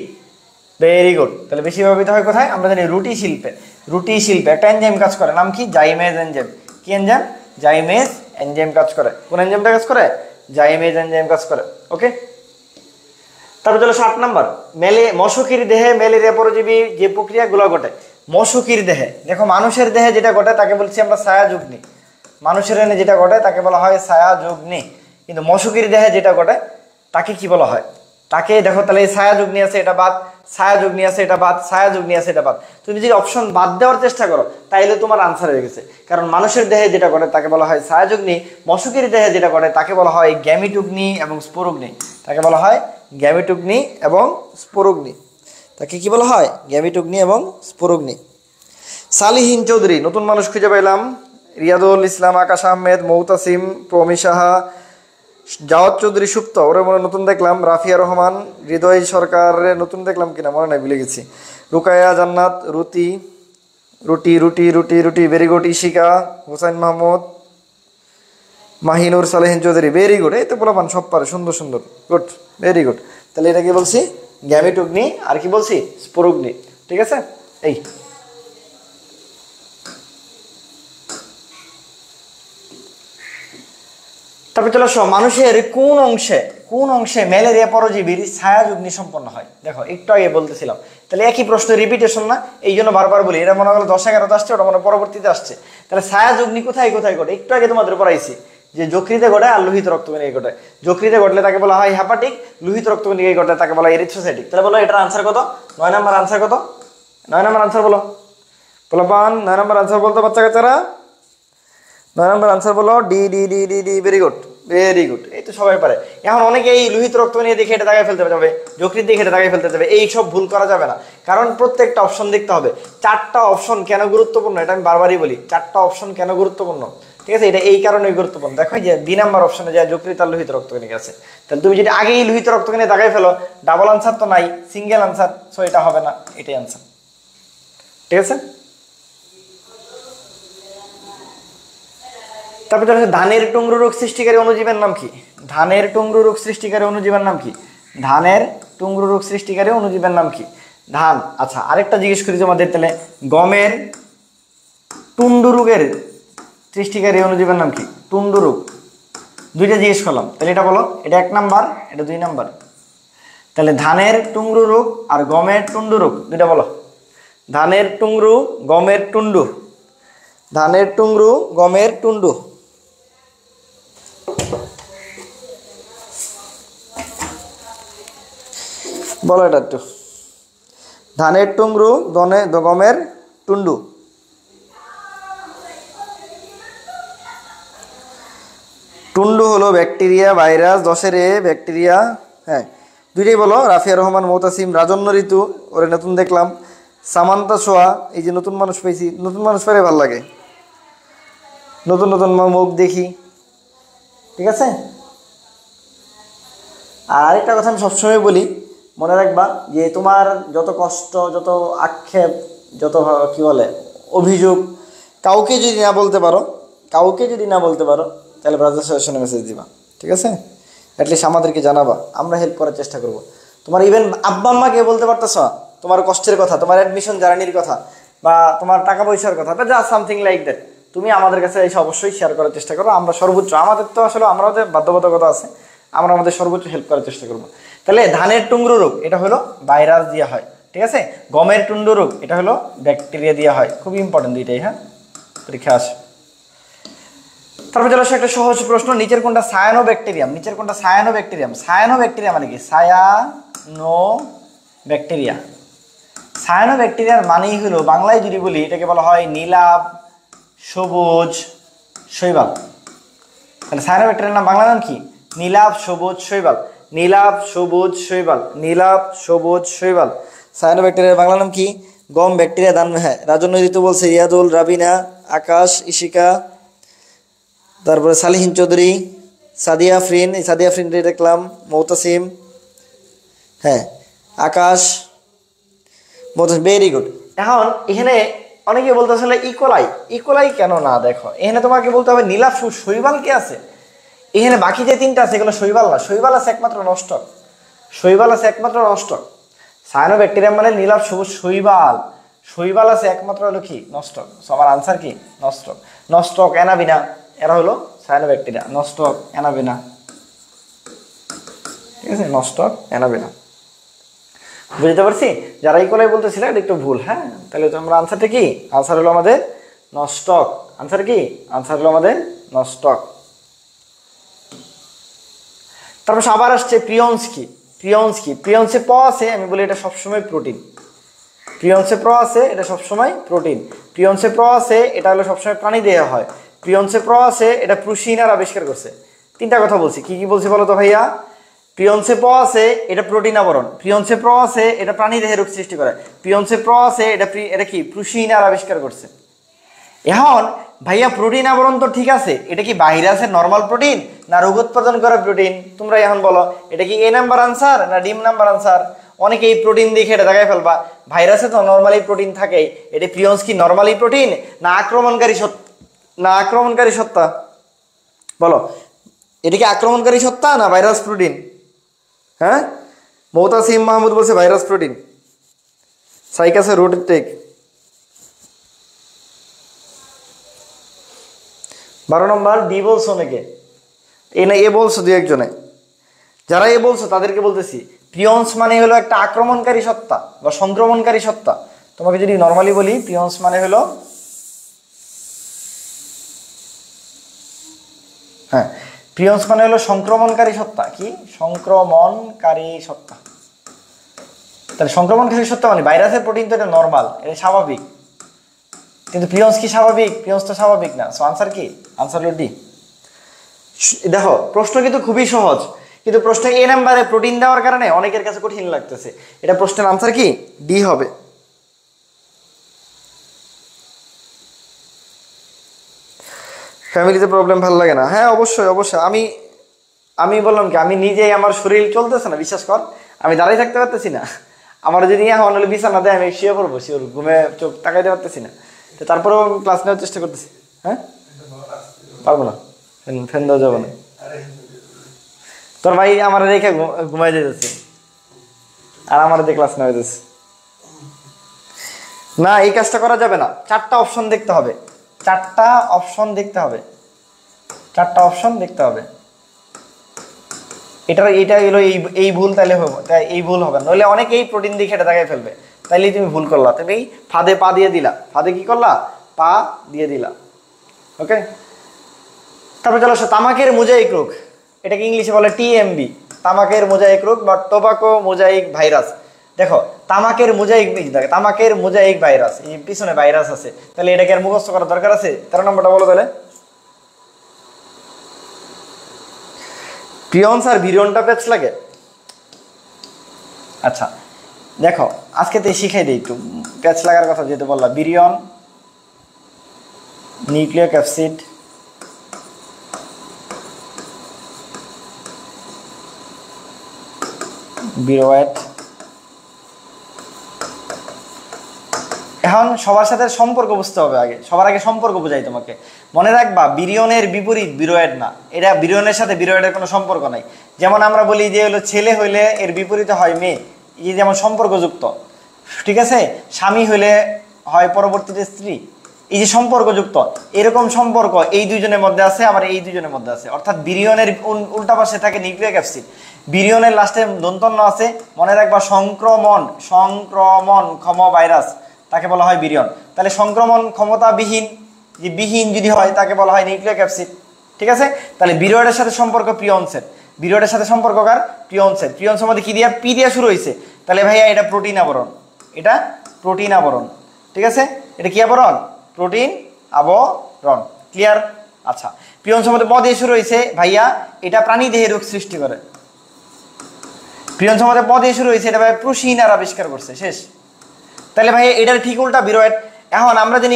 ভেরি গুড। তাহলে বেশি ব্যবহৃত হয় কোথায়? আমরা জানি রুটি শিল্পে। রুটি শিল্পে একটা এনজাইম কাজ করে, নাম কি? Zymase enzyme. কি এনজাইম? জাইমেজ এনজাইম কাজ করে। কোন এনজাইমটা কাজ করে? জাইমেজ এনজাইম কাজ করে, ওকে। তারপর চলো 7 নাম্বার। মশকির দেহে ম্যালেরিয়া পরজীবী যে প্রক্রিয়াগুলো ঘটে মশকির দেহে, দেখো মানুষের দেহে যেটা ঘটে তাকে বলছি আমরা ছায়াযুগ্নি। মানুষের দেহে যেটা ঘটে তাকে বলা হয় ছায়াযুগ্নি, কিন্তু মশকির দেহে যেটা ঘটে তাকে কি বলা হয়? তাকে দেখো তাহলে এই ছায়াযুগ্নি আছে এটা বাদ, ছায়াযুগ্নি আছে এটা বাদ, ছায়াযুগ্নি আছে এটা বাদ। তুমি যদি অপশন বাদ দেওয়ার চেষ্টা করো তাইলে তোমার আনসার হয়ে গেছে। কারণ মানুষের দেহে যেটা ঘটে তাকে বলা হয় ছায়াযুগ্নি, মশকির দেহে যেটা ঘটে তাকে বলা হয় গ্যামিটুগ্নি এবং স্পোরগ্নি। তাকে বলা হয় গ্যামিটুগ্নি এবং স্পোরগ্নি। তাকে কি বলা হয়? গ্যামিটুগ্নি এবং স্পোরগ্নি। সালিহীন চৌধুরী, নতুন মানুষ খুঁজে পেলাম। রিয়াদুল ইসলাম, আকাশ আহমেদ, মৌতাসিম, প্রমি সাহা, জাওয়াদ চৌধুরী সুপ্ত, ওরা মনে নতুন দেখলাম। রাফিয়া রহমান, হৃদয় সরকারের নতুন দেখলাম কিনা মনে নাই, ভুলে গেছি। রুকায়া জান্নাত, রুটি রুটি রুটি রুটি রুটি, very good. Ishika, Hussain Mahmud, Mahinur, Salehin Chowdhury, very good. এই তো বলবান সব পারে, সুন্দর সুন্দর, গুড, ভেরি গুড। তাহলে এটা কি বলছি? গ্যামিটুগ্নি, আর কি বলছি? স্পোরগ্নি, ঠিক আছে। এই তারপরে চলে আসো, মানুষের কোন অংশে ম্যালেরিয়া পরজীবীর ছায়াযুগ্নি সম্পন্ন হয়? দেখো একটু আগে বলতেছিলাম, তাহলে একই প্রশ্ন রিপিটেশন না, এই জন্য বারবার বলি। এটা মনে হলো 10-11 আসছে, ওটা মনে পরবর্তীতে আসছে। তাহলে ছায়াযুগ্নি কোথায় কোথায় ঘটে? একটু আগে তোমাদের পড়াইছি যে যকৃতে ঘটে আর লোহিত রক্তকণিকায় ঘটে। যকৃতে ঘটলে তাকে বলা হয় হ্যাপাটিক, লোহিত রক্তকণিকায় ঘটলে তাকে বলা হয় এরিথ্রোসাইটিক। তাহলে বলো এটার আনসার কত? 9 নম্বর আনসার কত? 9 নম্বর আনসার বলো, বলো 9 নম্বর আনসার বলতো বাচ্চা কাচ্চারা। 9 নম্বর আনসার বলো D D D D D. Very good, very good, এই তো সবাই পারে। এখন অনেকে এই লোহিত রক্তকণিকা দেখে এটা দাগায় ফেলতে যাবে, যকৃৎ দেখে এটা দাগায় ফেলতে যাবে, এই সব ভুল করা যাবে না। কারণ প্রত্যেকটা অপশন দেখতে হবে। 4টা অপশন কেন গুরুত্বপূর্ণ এটা আমি বারবারই বলি, 4টা অপশন কেন গুরুত্বপূর্ণ, ঠিক আছে? এটা এই কারণেই গুরুত্বপূর্ণ। দেখো যে 2 নম্বর অপশনে যায় যকৃৎ আর লোহিত রক্তকণিকা আছে, তাহলে তুমি যদি আগেই লোহিত রক্তকণিকা দাগায় ফেলো, ডাবল আনসার তো নাই, সিঙ্গেল আনসার, সো এটা হবে না, এটাই আনসার, ঠিক আছে? তারপরে চলে ধানের টুংরু রোগ সৃষ্টিকারী অণুজীবের নাম কি? ধানের টুংরু রোগ সৃষ্টিকারী অণুজীবের নাম কি? ধানের টুংরু রোগ সৃষ্টিকারী অণুজীবের নাম কি? ধান। আচ্ছা, আরেকটা জিজ্ঞেস করি তোমাদের, তাহলে গমের টুন্ডু রোগের সৃষ্টিকারী অণুজীবের নাম কি? টুন্ডু রোগ, দুইটা জিজ্ঞেস করলাম, তাহলে এটা বলো, এটা 1 নাম্বার, এটা 2 নাম্বার। তাহলে ধানের টুংরু রোগ আর গমের টুন্ডু রোগ দুইটা বলো। ধানের টুংরু, গমের টুন্ডু। ধানের টুংরু, গমের টুন্ডু। বলো এটা একটু। ধানের টুংরু, গমের টুন্ডু। টুন্ডু হলো ব্যাকটেরিয়া, ভাইরাস, 10-এর এ ব্যাকটেরিয়া। হ্যাঁ, দুইটাই বলো। রাফিয়া রহমান, মৌতাসিম, রাজন্য ঋতু, ওরে নতুন দেখলাম। সামান্তা সোয়া, এই যে নতুন মানুষ পেয়েছি, নতুন মানুষ পেলে ভালো লাগে, নতুন নতুন মুখ দেখি, ঠিক আছে? আর আরেকটা কথা আমি সবসময় বলি, মনে রাখবা যে তোমার যত কষ্ট, যত আক্ষেপ, যত কি বলে অভিযোগ, কাউকে যদি না বলতে পারো, তাহলে ব্রাদার সাজেশনে মেসেজ দিবা, ঠিক আছে? অ্যাটলিস্ট আমাদেরকে জানাবা, আমরা হেল্প করার চেষ্টা করব। তোমার ইভেন আব্বা আম্মাকে বলতে পারতেছ তোমার কষ্টের কথা, তোমার অ্যাডমিশন জার্নির কথা, বা তোমার টাকা পয়সার কথা, বা যা সামথিং লাইক দ্যাট, তুমি আমাদের কাছে এসে অবশ্যই শেয়ার করার চেষ্টা করো। আমরা সর্বোচ্চ, আমাদের তো আসলে আমাদের বাধ্যবাধকতা আছে, আমরা আমাদের সর্বোচ্চ হেল্প করার চেষ্টা করব। তাহলে ধানের টুংরু রোগ এটা হলো ভাইরাস দিয়ে হয়, ঠিক আছে? গমের টুন্ডু রোগ এটা হলো ব্যাকটেরিয়া দিয়ে হয়। খুবই ইম্পর্টেন্ট দুইটাই, হ্যাঁ, পরীক্ষা আসে। তারপর চলে আসে একটা সহজ প্রশ্ন, নিচের কোনটা সায়ানো ব্যাকটেরিয়াম? নিচের কোনটা সায়ানো ব্যাকটেরিয়াম? সায়ানো ব্যাকটেরিয়া মানে কি? সায়ানো ব্যাকটেরিয়া, সায়ানো ব্যাকটেরিয়ার মানেই হলো, বাংলায় যদি বলি এটাকে বলা হয় নীলাভ সবুজ শৈবাল। তাহলে সায়ানো ব্যাকটেরিয়ার নাম, বাংলা নাম কি? নীলাভ সবুজ শৈবাল। নীলাভ সবুজ শৈবাল, নীলাভ সবুজ শৈবাল। সায়ানো ব্যাকটেরিয়ার বাংলা নাম কি? গম ব্যাকটেরিয়া দান। হ্যাঁ, রাজন্য ঋতু বলছে, রিয়াদুল, রাবিনা, আকাশ, ইশিকা, তারপরে সালিহিন চৌধুরী, সাদিয়া আফরিন, এই সাদিয়া আফরিন দেখলাম, মৌতাসিম, হ্যাঁ, আকাশ, মৌতাসিম, ভেরি গুড। এখন এখানে অনেকে বলতে আসলে ইকোলাই কেন না? দেখো এখানে তোমাকে বলতে হবে নীলাভ শৈবাল কি আছে এখানে, বাকি যে 3টা আছে এগুলো শৈবাল না, শৈবাল আছে একমাত্র নষ্টক, শৈবাল আছে একমাত্র নষ্টক। সায়ানো ব্যাকটেরিয়া মানে নীলাভ সবুজ শৈবাল, শৈবাল আছে একমাত্র হলো কি? নষ্টক। সো আমার আনসার কি? নষ্টক। নষ্টক, অ্যানাবিনা, এরা হলো সায়ানো ব্যাকটেরিয়া। নষ্টক, অ্যানাবিনা, ঠিক আছে? নষ্টক, অ্যানাবিনা, বুঝতে পারছি? যারা ইকোলাই বলতেছিল এটা একটু ভুল, হ্যাঁ? তাহলে তো আমরা আনসারটা কি? আনসার হলো আমাদের নষ্টক। আনসার কি? আনসার হলো আমাদের নষ্টক। তারপর আবার আসছে প্রিয়ন্স কি? প্রিয়ন্স কি? প্রিয়ন্সে প আছে, আমি বলি এটা সবসময় প্রোটিন। প্রিয়ন্সে প্র আছে, এটা সবসময় প্রোটিন। প্রিয়ন্সে প্র আছে, এটা হলো সবসময় প্রাণী দেহে হয়। প্রিয়ন্সে প্র আছে, এটা প্রুশিনার আবিষ্কার করছে। 3টা কথা বলছি, কি কি বলছি বলো তো ভাইয়া? প্রিয়ন্সে প্র আছে, এটা প্রোটিন আবরণ। প্রিয়ন্সে প্র আছে, এটা প্রাণী দেহে রোগ সৃষ্টি করে। প্রিয়ন্সে প্র আছে, এটা কি? প্রুশিনার আবিষ্কার করছে। এখন ভাইয়া প্রোটিন আবরণ তো ঠিক আছে, এটা কি ভাইরাসের নরমাল প্রোটিন না রোগ উৎপাদন করা প্রোটিন? তোমরা এখন বলো, এটা কি এ নাম্বার আনসার না ডি নাম্বার আনসার? অনেকে এই প্রোটিন দেখে এটা দেখায় ফেলবা, ভাইরাসে তো নরমালি প্রোটিন থাকেই, এটা প্রিয়ন্স কি নরমালি প্রোটিন না আক্রমণকারী সত্তা? বলো, এটা কি আক্রমণকারী সত্তা না ভাইরাস প্রোটিন? হ্যাঁ, মৌতাসিম মাহমুদ বলছে ভাইরাস প্রোটিন। সাইকাসে রোটেক 12 নম্বর ডি বলছো অনেকে, এই না এ বলছো দু একজনে, যারা এ বলছো তাদেরকে বলতেছি প্রিয়ন্স মানে হলো একটা আক্রমণকারী সত্তা বা সংক্রমণকারী সত্তা। তোমাকে যদি নর্মালি বলি, প্রিয়ন্স মানে হলো, হ্যাঁ, প্রিয়ন্স মানে হলো সংক্রমণকারী সত্তা। কি? সংক্রমণকারী সত্তা। তাহলে সংক্রমণকারী সত্তা মানে ভাইরাসের প্রোটিন তো এটা নর্মাল, এটা স্বাভাবিক, কিন্তু প্রিয়ন্স কি স্বাভাবিক? প্রিয়ন্স তো স্বাভাবিক না। সো আনসার কি? আনসার হলো ডি। দেখো প্রশ্ন কিন্তু খুবই সহজ, কিন্তু প্রশ্ন এ নাম্বারে প্রোটিন দেওয়ার কারণে অনেকের কাছে কঠিন লাগতেছে। এটা প্রশ্নের আনসার কি? ডি হবে। ফ্যামিলিতে প্রবলেম ভালো লাগে না? হ্যাঁ অবশ্যই অবশ্যই। আমি বললাম কি, আমি নিজেই, আমার শরীর চলতেছে না, বিশ্বাস কর, আমি দাঁড়িয়ে থাকতে পারতেছি না। আমার যদি এখন হলে বিছানা দেয় আমি শুয়ে পড়বো, শিওর ঘুমে চোখ তাকাইতে পারতেছি না। তো তারপরেও আমি ক্লাস নেওয়ার চেষ্টা করতেছি। হ্যাঁ পারবো না, ফ্যান দেওয়া যাবে না। তোর ভাই আমার রেখে ঘুমাই যেতেছে আর আমার দিয়ে ক্লাস নেওয়া যেতেছে না। এই কাজটা করা যাবে না। চারটা অপশন দেখতে হবে, চারটা অপশন দেখতে হবে, চারটা অপশন দেখতে হবে। এটা হলো এই ভুল, তাইলে হবে, তাই এই ভুল হবে, নইলে অনেকেই প্রোটিন দিয়ে খেটে দেখায় ফেলবে। তাইলেই তুমি ভুল করলা, তুমি ফাঁদে পা দিয়ে দিলা। ফাঁদে কি করলা? পা দিয়ে দিলা। ওকে, তারপর চলো তামাকের মোজাইক রোগ, এটাকে ইংলিশে বলে টিএমবি, তামাকের মোজাইক রোগ বা টোবাকো মোজাইক ভাইরাস। দেখো তামাকের মোজাইক, তামাকের মোজাইক ভাইরাস, এই পিছনে ভাইরাস আছে, তাহলে এটাকে আর মুখস্থ করার দরকার আছে? 13 নম্বরটা বলো তাহলে। প্রিয়ন্স আর ভিরিয়নটা প্যাচ লাগে। আচ্ছা দেখো আজকে তো শিখাই দিই একটু প্যাচ লাগার কথা, যেহেতু বললাম ভিরিয়ন, নিউক্লিয়িক অ্যাসিড, ভিরোয়েট। এখন সবার সাথে সম্পর্ক বুঝতে হবে আগে, সবার আগে সম্পর্ক বোঝাই তোমাকে। মনে রাখবা বিরিয়নের বিপরীত বিরোয়েড না, এটা বিরিয়নের সাথে বিরোয়েডের কোনো সম্পর্ক নাই। যেমন আমরা বলি যে হলো ছেলে হইলে এর বিপরীতে হয় মেয়ে, এই যেমন সম্পর্কযুক্ত, ঠিক আছে? স্বামী হইলে হয় পরবর্তীতে স্ত্রী, এই যে সম্পর্কযুক্ত, এরকম সম্পর্ক এই দুইজনের মধ্যে আছে, আবার এই দুইজনের মধ্যে আছে। অর্থাৎ বিরিয়নের উল্টা পাশে থাকে নিউক্লিয়িক অ্যাসিড, বিরিয়নের লাস্টে দন্তন্য আছে। মনে রাখবা সংক্রমণক্ষম ভাইরাস, তাকে বলা হয় বিরিয়ন। তাহলে সংক্রমণ ক্ষমতাবিহীন, যে বিহীন যদি হয় তাকে বলা হয় নিউক্লিয়িক অ্যাসিড, ঠিক আছে? তাহলে বিরয়েডের সাথে সম্পর্ক প্রিয়ন্সের, বিরয়েডের সাথে সম্পর্ক কার? প্রিয়ন্সের। প্রিয়ন্সের মধ্যে কি দিয়া? পি দিয়া শুরু হয়েছে, তাহলে ভাইয়া এটা প্রোটিন আবরণ, এটা প্রোটিন আবরণ, ঠিক আছে? এটা কি আবরণ? প্রোটিন আবরণ। ক্লিয়ার? আচ্ছা, প্রিয়ন্সের মধ্যে প দিয়ে শুরু হয়েছে, ভাইয়া এটা প্রাণী দেহে রোগ সৃষ্টি করে। প্রিয়ন্সের মধ্যে প দিয়ে শুরু হয়েছে, এটা ভাই প্রোসিনার আবিষ্কার করছে। শেষ। তাহলে ভাই এটার ঠিক উল্টা বিরয়েড। এখন আমরা জানি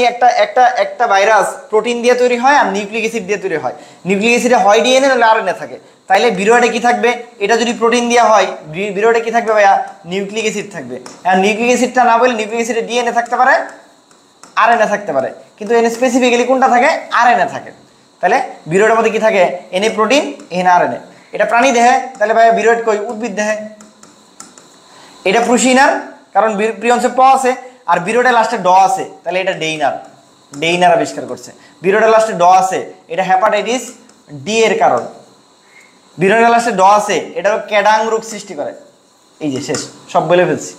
একটা ভাইরাস প্রোটিন দিয়ে তৈরি হয় আর নিউক্লিক অ্যাসিড দিয়ে তৈরি হয়। নিউক্লিক অ্যাসিডে হয় ডিএনএ নাহলে আরএনএ থাকে। তাইলে বিরয়েডে কি থাকবে? এটা যদি প্রোটিন দেওয়া হয়, বিরয়েডে কি থাকবে ভাইয়া? নিউক্লিক অ্যাসিড থাকবে। আর নিউক্লিক অ্যাসিডটা না বলে নিউক্লিক অ্যাসিডে ডিএনএ থাকতে পারে, আরএনএ থাকতে পারে, কিন্তু এনে স্পেসিফিক্যালি কোনটা থাকে? আরএনএ থাকে। তাহলে বিরয়েডের মধ্যে কি থাকে? এনে প্রোটিন, এনে আরএনএ। এটা প্রাণী দেহে, তাহলে ভাইয়া বিরয়েড কই? উদ্ভিদ দেহে। এটা প্রোসিনার, কারণ প্রিয়ন্সে প আছে, আর বিরোডের লাস্টে ড আছে, তাহলে এটা ডেইনার আবিষ্কার করছে। বিরোডের লাস্টে ড আছে, এটা হেপাটাইটিস ডি এর কারণ। বিরোডের লাস্টে ড আছে, এটা ক্যাডাং রোগ সৃষ্টি করে। এই যে শেষ, সব বলে ফেলছি।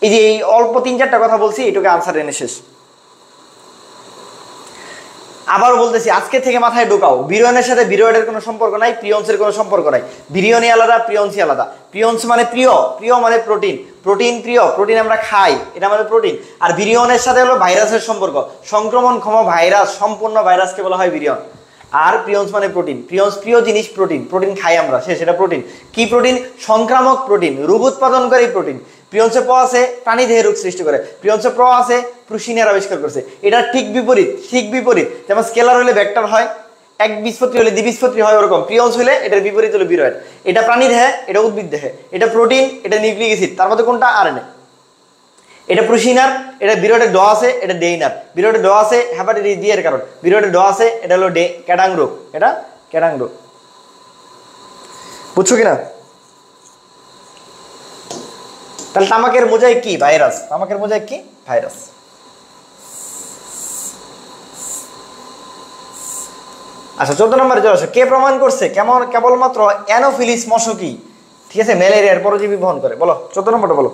এই যে এই অল্প 3-4টা কথা বলছি, এটুকু আনসার এনে শেষ। আবারও বলতেছি, আজকে থেকে মাথায় ঢোকাও, বিরিয়নের সাথে বিরয়েডের কোনো সম্পর্ক নাই, প্রিয়ন্সের কোনো সম্পর্ক নাই। বিরিয়নই আলাদা, প্রিয়ন্সই আলাদা। প্রিয়ন্স মানে প্রিয়, প্রিয় মানে প্রোটিন, প্রোটিন প্রিয়, প্রোটিন আমরা খাই, এটা আমাদের প্রোটিন। আর বিরিয়নের সাথে হলো ভাইরাসের সম্পর্ক, সংক্রমণক্ষম ভাইরাস, সম্পূর্ণ ভাইরাসকে বলা হয় বিরিয়ন। আর প্রিয়ন্স মানে প্রোটিন, প্রিয়ন্স প্রিয় জিনিস প্রোটিন, প্রোটিন খাই আমরা, সে সেটা প্রোটিন। কি প্রোটিন? সংক্রামক প্রোটিন, রোগ উৎপাদনকারী প্রোটিন। প্রিয়ন্সে প আছে, প্রাণী দেহে রোগ সৃষ্টি করে। প্রিয়ন্সে প্র আছে, প্রোসিনার আবিষ্কার করছে। এটা ঠিক বিপরীত, ঠিক বিপরীত। যেমন স্কেলার হলে ভেক্টর হয়, এক বীজপত্রী হলে দ্বিবীজপত্রী হয়, ওরকম প্রিয়ন্স হলে এটার বিপরীত হলো বিরয়েড। এটা প্রাণী দেহে, এটা উদ্ভিদ দেহে। এটা প্রোটিন, এটা নিউক্লিক অ্যাসিড, তার মধ্যে কোনটা? আরএনএ। এটা প্রোসিনার, এটা বিরয়েডে ড আছে, এটা ডেইনার। বিরয়েডে ড আছে হেপাটাইটিস ডি এর কারণ। বিরয়েডে ড আছে, এটা হলো ক্যাডাং রোগ, এটা ক্যাডাং রোগ। বুঝছো কিনা? তাহলে তামাকের মোজাইক কি? ভাইরাস। তামাকের মোজাইক কি? ভাইরাস। আচ্ছা 14 নম্বরে চলে আসো, কে প্রমাণ করছে কেবলমাত্র অ্যানোফিলিস মশকই, ঠিক আছে, ম্যালেরিয়ার পরজীবী বহন করে? বলো 14 নম্বরটা বলো।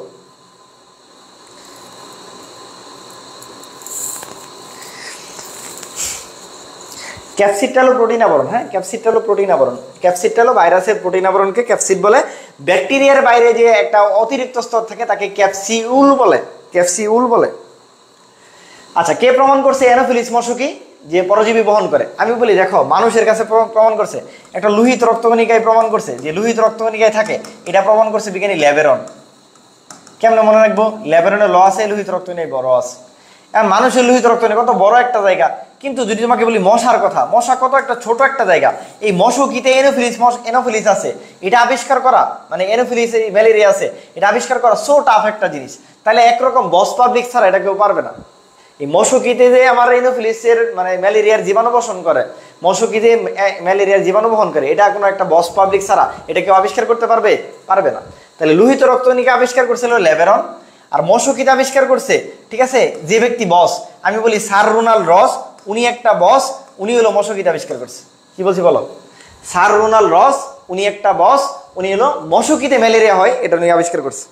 ক্যাপসিডটা হলো প্রোটিন আবরণ, হ্যাঁ ক্যাপসিডটা হলো প্রোটিন আবরণ, ক্যাপসিডটা হলো ভাইরাসের প্রোটিন আবরণকে ক্যাপসিড বলে। ব্যাকটেরিয়ার বাইরে যে একটা অতিরিক্ত স্তর থাকে তাকে ক্যাপসিউল বলে, ক্যাপসিউল বলে। আচ্ছা কে প্রমাণ করছে অ্যানোফিলিস মশকই যে পরজীবী বহন করে? আমি বলি দেখো, মানুষের কাছে প্রমাণ করছে, একটা লোহিত রক্তকণিকায় প্রমাণ করছে যে লোহিত রক্তকণিকায় থাকে, এটা প্রমাণ করছে বিজ্ঞানী ল্যাবেরন। কেমনে মনে রাখবো? ল্যাবেরনের ল আছে, লোহিত রক্তকণিকায় বড় আছে। আর মানুষের লোহিত রক্তকণিকা কত বড় একটা জায়গা, কিন্তু যদি তোমাকে বলি মশার কথা, মশা কত একটা ছোট একটা জায়গা। এই মশকিতে এনোফিলিস আছে, এটা আবিষ্কার করা মানে এনোফিলিস ম্যালেরিয়া আছে, এটা আবিষ্কার করা সো টাফ একটা জিনিস। তাহলে একরকম বস পাবলিক ছাড়া এটা কেউ পারবে না। এই মশকিতে যে আমার এনোফিলিসের মানে ম্যালেরিয়ার জীবাণু বহন করে, মশকিতে ম্যালেরিয়ার জীবাণু বহন করে, এটা কোনো একটা বস পাবলিক ছাড়া এটা কেউ আবিষ্কার করতে পারবে? পারবে না। তাহলে লোহিত রক্তকণিকা আবিষ্কার করছিল ল্যাবেরন, আর মশকিতে আবিষ্কার করছে, ঠিক আছে, যে ব্যক্তি বস, আমি বলি স্যার রোনাল্ড রস, উনি একটা বস, উনি হলো মশকিতে আবিষ্কার করছে। কি বলছি বলো? স্যার রোনাল্ড রস উনি একটা বস, উনি হলো মশকিতে ম্যালেরিয়া হয় এটা উনি আবিষ্কার করছে।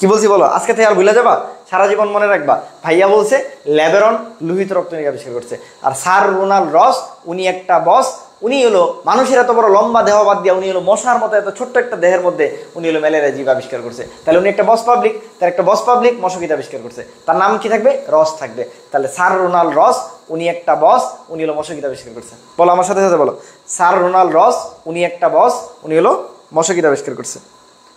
কি বলছি বলো? আজকে থেকে আর ভুলে যাবা, সারা জীবন মনে রাখবা, ভাইয়া বলছে ল্যাবেরন লোহিত রক্তকণিকা আবিষ্কার করছে, আর স্যার রোনাল্ড রস উনি একটা বস, উনি হলো মানুষের এত বড় লম্বা দেহ বাদ দিয়া উনি হলো মশার মতো এত ছোট্ট একটা দেহের মধ্যে উনি হলো ম্যালেরিয়া জীব আবিষ্কার করছে। তাহলে উনি একটা বস পাবলিক, তার একটা বস পাবলিক মশকিতে আবিষ্কার করছে, তার নাম কি থাকবে? রস থাকবে। তাহলে স্যার রোনাল্ড রস উনি একটা বস, উনি হলো মশকিতে আবিষ্কার করছে। বলো আমার সাথে সাথে বলো, স্যার রোনাল্ড রস উনি একটা বস, উনি হলো মশকিতে আবিষ্কার করছে।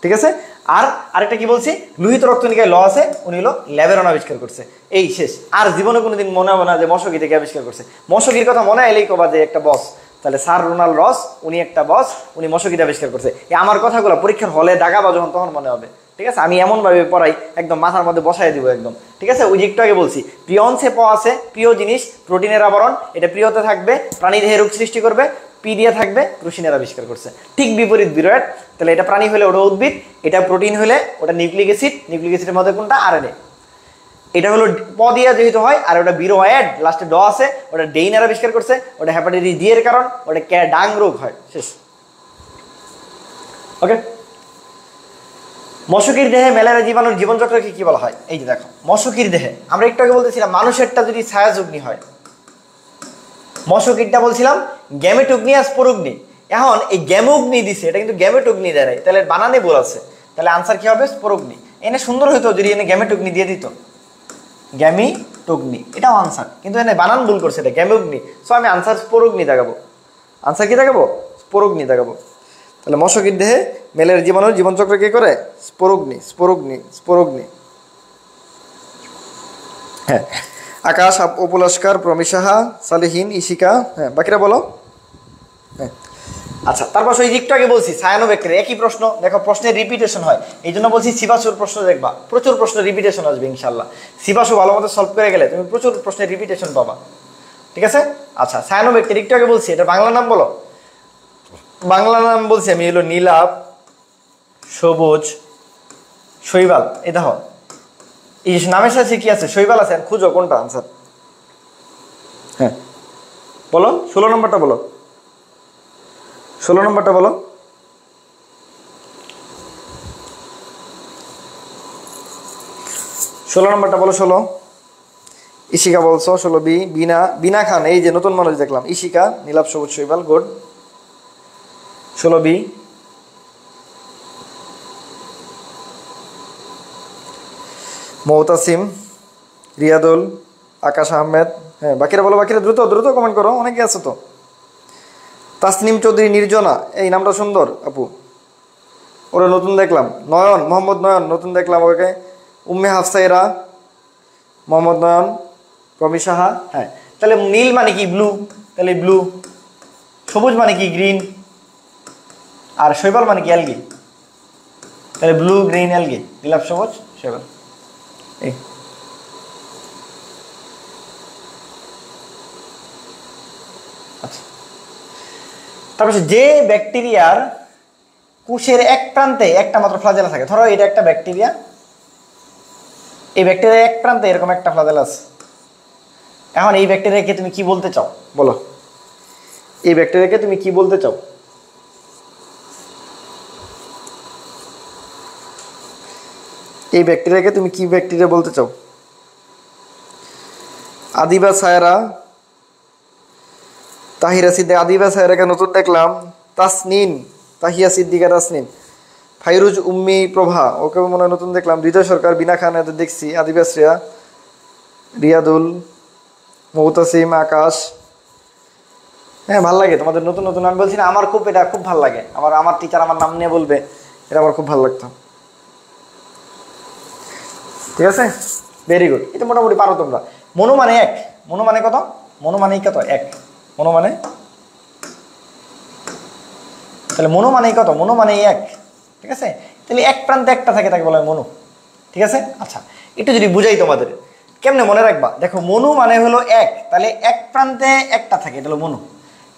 ঠিক আছে? আর আরেকটা কি বলছি, লোহিত রক্তকণিকায় ল আছে, উনি হলো ল্যাবেরন আবিষ্কার করছে। এই শেষ। আর জীবনে কোনোদিন মনে হবে না যে মশকি থেকে আবিষ্কার করছে। মশকির কথা মনে এলেই কবা যে একটা বস। তাহলে স্যার রোনাল্ড রস উনি একটা বস, উনি মশকিতে আবিষ্কার করছে। এই আমার কথাগুলো পরীক্ষার হলে দাগাবা যখন তখন মনে হবে। ঠিক আছে? আমি এমনভাবে পড়াই একদম মাথার মধ্যে বসাই দিব একদম। ঠিক আছে? ওই যে একটু আগে বলছি প্রিয়ন্সে প আছে, প্রিয় জিনিস, প্রোটিনের আবরণ, এটা প্রিয়তে থাকবে, প্রাণী দেহে রোগ সৃষ্টি করবে, পি দিয়ে থাকবে, রুশিনের আবিষ্কার করছে। ঠিক বিপরীত বিরোধ। তাহলে এটা প্রাণী হলে ওটা উদ্ভিদ, এটা প্রোটিন হলে ওটা নিউক্লিক অ্যাসিড, নিউক্লিক অ্যাসিডের মধ্যে কোনটা? আরএনএ। এটা হলো প দিয়া যেহেতু হয়, আর ওটা বিরোয়েড লাস্টে ড আছে, ওটা ডেইনার আবিষ্কার করছে, ওটা হ্যাপাটাইটিস ডি এর কারণ, ওটা ডাং রোগ হয়। শেষ। ওকে? মশকির দেহে ম্যালেরিয়া জীবাণুর জীবনচক্রকে কি বলা হয়? এই যে দেখো, মশকির দেহে আমরা একটু আগে বলতেছিলাম মানুষেরটা যদি ছায়াযুগ্নি হয়, মশকিরটা বলছিলাম গ্যামেটোগ্নি আর স্পোরোগ্নি। এখন এই গ্যামোগ্নি দিছে, এটা কিন্তু গ্যামেটোগ্নি দেয় নাই, তাহলে বানানে ভুল আছে। তাহলে আনসার কি হবে? স্পোরোগ্নি। এনে সুন্দর হইতো যদি এনে গ্যামেটোগ্নি দিয়ে দিত, গ্যামিটোগ্নি, এটাও আনসার, কিন্তু এনে বানান ভুল করছে, এটা গ্যামোগ্নি। সো আমি আনসার স্পোরোগ্নি দেখাবো। আনসার কি দেখাবো? স্পোরোগ্নি দেখাবো। তাহলে মশকির দেহে ম্যালেরিয়া জীবাণুর জীবনচক্র কি করে? স্পোরোগ্নি, স্পোরোগ্নি, স্পোরোগ্নি। হ্যাঁ, আকাশ, উপলস্কার, প্রমিসাহা, সালেহীন, ইশিকা। হ্যাঁ, বাকিরা বলো। হ্যাঁ, আচ্ছা, তারপর সেই দিকটা আগে বলছি সায়ানোব্যাকটেরিয়া, একই প্রশ্ন। দেখো প্রশ্নের রিপিটেশন হয়, এই জন্য বলছি সিবাসুর প্রশ্ন দেখবা, প্রচুর প্রশ্ন রিপিটেশন আসবে ইনশাল্লাহ। সিবাসু ভালো মতো সলভ করে গেলে তুমি প্রচুর প্রশ্নের রিপিটেশন পাবা। ঠিক আছে? আচ্ছা, সায়ানোব্যাকটেরিয়া একটু আগে বলছি, এটা বাংলা নাম বলো। বাংলা নাম বলছি আমি হলো নীলাভ, সবুজ, শৈবাল। এই দেখো এই নামের সাথে কি আছে? শৈবাল আছে। খুঁজো কোনটা আনসার। হ্যাঁ বলো, 16 নম্বরটা বলো, 16 নম্বরটা বলো। ষোলো নম্বরটা বলো। 16 ইশিকা বলছো। 16 বি, বিনা, বিনা খান। এই যে নতুন মানুষ দেখলাম, ইশিকা, নীলাভ, সবুজ, শৈবাল, গুড। 16 বি। মৌতাসিম, রিয়াদুল, আকাশ আহমেদ। হ্যাঁ, বাকিরা বলো, বাকিরা দ্রুত দ্রুত কমেন্ট করো, অনেকে আছে তো। তাসনিম চৌধুরী, নির্জনা, এই নামটা সুন্দর আপু, ওরা নতুন দেখলাম। নয়ন, মোহাম্মদ নয়ন, নতুন দেখলাম ওকে। উম্মে হাফসাইরা, মোহাম্মদ নয়ন, প্রমি সাহা। হ্যাঁ, তাহলে নীল মানে কি? ব্লু, তাহলে ব্লু। সবুজ মানে কি? গ্রিন। আর শৈবাল মানে কি? অ্যালগি, তাহলে ব্লু, গ্রিন, অ্যালগি, নীলাভ, সবুজ, শৈবাল। এই আচ্ছা, তারপর যে ব্যাকটেরিয়ার কোষের এক প্রান্তে একটা মাত্র ফ্লাজেলা থাকে, ধরো এটা একটা ব্যাকটেরিয়া, এই ব্যাকটেরিয়ার এক প্রান্তে এরকম একটা ফ্লাজেলা আছে। এখন এই ব্যাকটেরিয়াকে তুমি কি বলতে চাও বলো? এই ব্যাকটেরিয়াকে তুমি কি বলতে চাও? এই ব্যাকটেরিয়াকে তুমি কি ব্যাকটেরিয়া বলতে চাও? আদিবা সায়রা, তাহিরা সিদ্দিকা, আদিবা সায়রাকে নতুন দেখলাম। তাসনিন, তাহিয়া সিদ্দিকা তাসনিন। ফাইরুজ উম্মি প্রভা, ওকে মনে হয় নতুন দেখলাম। হৃদয় সরকার, বিনা খান, এদের দেখছি। আদিবা শ্রেয়া, রিয়াদুল, মৌতাসিম, আকাশ। হ্যাঁ, ভাল লাগে তোমাদের নতুন নতুন। আমি বলছি না, আমার খুব এটা খুব ভাল লাগে। আমার টিচার আমার নাম নিয়ে বলবে, এটা আমার খুব ভালো লাগতো। ঠিক আছে, ভেরি গুড। এটা মোটামুটি পারো তোমরা। মনো মানে এক, মনো মানে কত? মনো মানেই কত? এক। মনো মানে, তাহলে মনো মানেই কত? মনো মানেই এক। ঠিক আছে, তাহলে এক প্রান্তে একটা থাকে, তাকে বলা হয় মনো। ঠিক আছে, আচ্ছা একটু যদি বুঝাই তোমাদের কেমনে মনে রাখবা, দেখো মনো মানে হলো এক, তাহলে এক প্রান্তে একটা থাকে, এটা হলো মনো।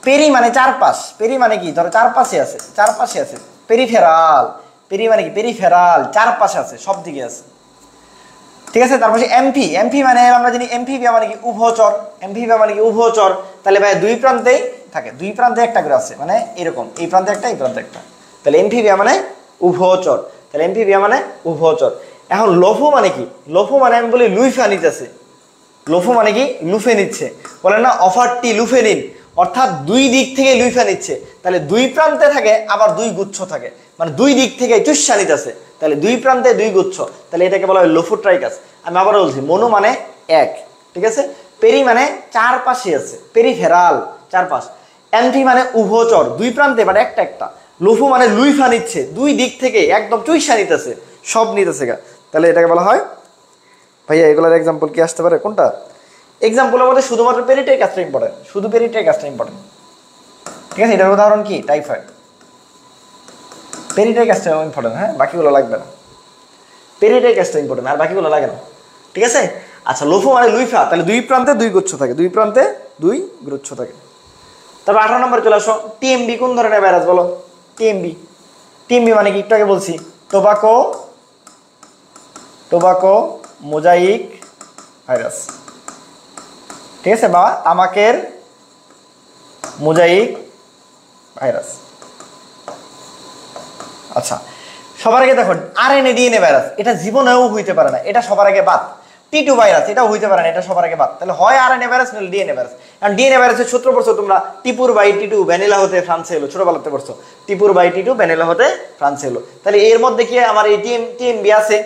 পেরি মানে চারপাশ, পেরি মানে কি? ধরো চারপাশে আছে, চারপাশে আছে। পেরিফেরাল, পেরি মানে কি? পেরিফেরাল, চারপাশে আছে, সব দিকে আছে। ঠিক আছে, তারপর এমপি, এমপি মানে আমরা জানি এমফিবিয়া মানে কি? উভচর। এমফিবিয়া মানে কি? উভচর। তাহলে ভাই দুই প্রান্তেই থাকে, দুই প্রান্তে একটা করে আছে, মানে এরকম, এই প্রান্তে একটা, এই প্রান্তে একটা। তাহলে এমফিবিয়া মানে উভচর, তাহলে এমফিবিয়া মানে উভচর। এখন লোফো মানে কি? লোফো মানে আমি বলি লুইফা নিতেছে। লোফো মানে কি? লুফে নিচ্ছে। বলে না অফারটি লুফে নিন, অর্থাৎ দুই দিক থেকে লুইফা নিচ্ছে। তাহলে দুই প্রান্তে থাকে, আবার দুই গুচ্ছ থাকে, মানে দুই দিক থেকে চুষা নিতেছে। তাহলে দুই প্রান্তে দুই গুচ্ছ, তাহলে এটাকে বলা হয় লোফোট্রাইকাস। আমি আবার বলছি, মনো মানে এক। ঠিক আছে, পেরি মানে চারপাশে আছে, পেরিফেরাল, চারপাশ। অ্যান্টি মানে উভচর, দুই প্রান্তে মানে একটা একটা। লোফো মানে লুইফা নিচ্ছে, দুই দিক থেকে একদম চুষা নিতেছে, সব নিতেছে গা। তাহলে এটাকে বলা হয়, ভাইয়া এগুলোর এক্সাম্পল কি আসতে পারে? কোনটা এক্সাম্পলের মধ্যে শুধুমাত্র পেরিটের কাজটা ইম্পর্টেন্ট, শুধু পেরিটের কাজটা ইম্পর্টেন্ট। ঠিক আছে, এটার উদাহরণ কি? টাইফয়েড। পেরিটের কাজটা ইম্পর্টেন্ট, হ্যাঁ, বাকিগুলো লাগবে না। পেরিটের কাজটা ইম্পর্টেন্ট, আর বাকিগুলো লাগে না। ঠিক আছে, আচ্ছা লোফো মানে লুইফা, তাহলে দুই প্রান্তে দুই গুচ্ছ থাকে, দুই প্রান্তে দুই গুচ্ছ থাকে। তারপর 18 নম্বরে চলে আসো। টিএমবি কোন ধরনের ভাইরাস বলো? টিএমবি, টিএমবি মানে কি? একটু আগে বলছি, টোবাকো, টোবাকো মোজাইক ভাইরাস। ঠিক আছে, বা তামাকের মোজাইক ভাইরাস। আচ্ছা, সবার আগে দেখো আরএনএ ডিএনএ ভাইরাস, এটা জীবনেও হইতে পারে না, এটা সবার আগে বাদ। টি2 ভাইরাস, এটাও হইতে পারে না, এটা সবার আগে বাদ। তাহলে হয় আরএনএ ভাইরাস নইলে ডিএনএ ভাইরাস। কারণ ডিএনএ ভাইরাসের সূত্র পড়ছো তোমরা, টিপুর বাই টি2 ভ্যানিলা হতে ফ্রান্সে এলো, ছোটবেলাতে পড়ছো, টিপুর বাই টি2 ভ্যানিলা হতে ফ্রান্সে এলো। তাহলে এর মধ্যে কি আমার এই টিএমবি আছে?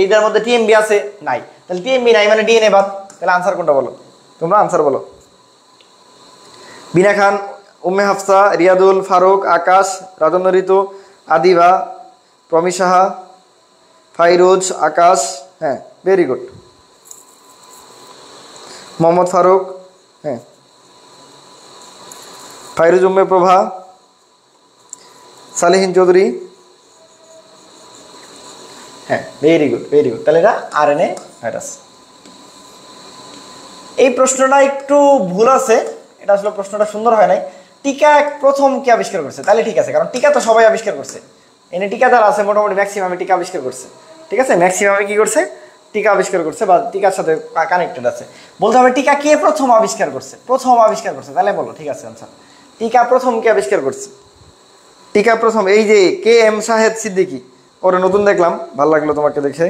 এইটার মধ্যে টিএমবি আছে? নাই। তাহলে টিএমবি নাই মানে ডিএনএ বাদ। তাহলে আনসার কোনটা বলো? তোমরা আনসার বলো। বিনা খান, উম্মে হাফসা, রিয়াদুল, ফারুক, আকাশ, রাজন্য ঋতু, আদিবা, প্রমি সাহা, ফাইরুজ, আকাশ। হ্যাঁ, ভেরি গুড। মোহাম্মদ ফারুক, হ্যাঁ, ফাইরুজ উম্মে প্রভা, সালেহিন চৌধুরী। হ্যাঁ, ভেরি গুড, ভেরি গুড। তাহলে এটা আরএনএ ভাইরাস। এই প্রশ্নটা একটু ভুল আছে, এটা আসলে প্রশ্নটা সুন্দর হয় নাই। টিকা প্রথম কে আবিষ্কার করছে? তাহলে ঠিক আছে, কারণ টিকা তো সবাই আবিষ্কার করছে। এনে টিকা যারা আছে মোটামুটি ম্যাক্সিমামে টিকা আবিষ্কার করছে। ঠিক আছে, ম্যাক্সিমামে কি করছে? টিকা আবিষ্কার করছে, বা টিকার সাথে কানেক্টেড আছে। বলতে হবে টিকা কে প্রথম আবিষ্কার করছে? প্রথম আবিষ্কার করছে, তাহলে বলো। ঠিক আছে, আনসার টিকা প্রথম কে আবিষ্কার করছে? টিকা প্রথম এই যে কে এম শাহেদ সিদ্দিকী, ওরে নতুন দেখলাম, ভালো লাগলো তোমাকে দেখে।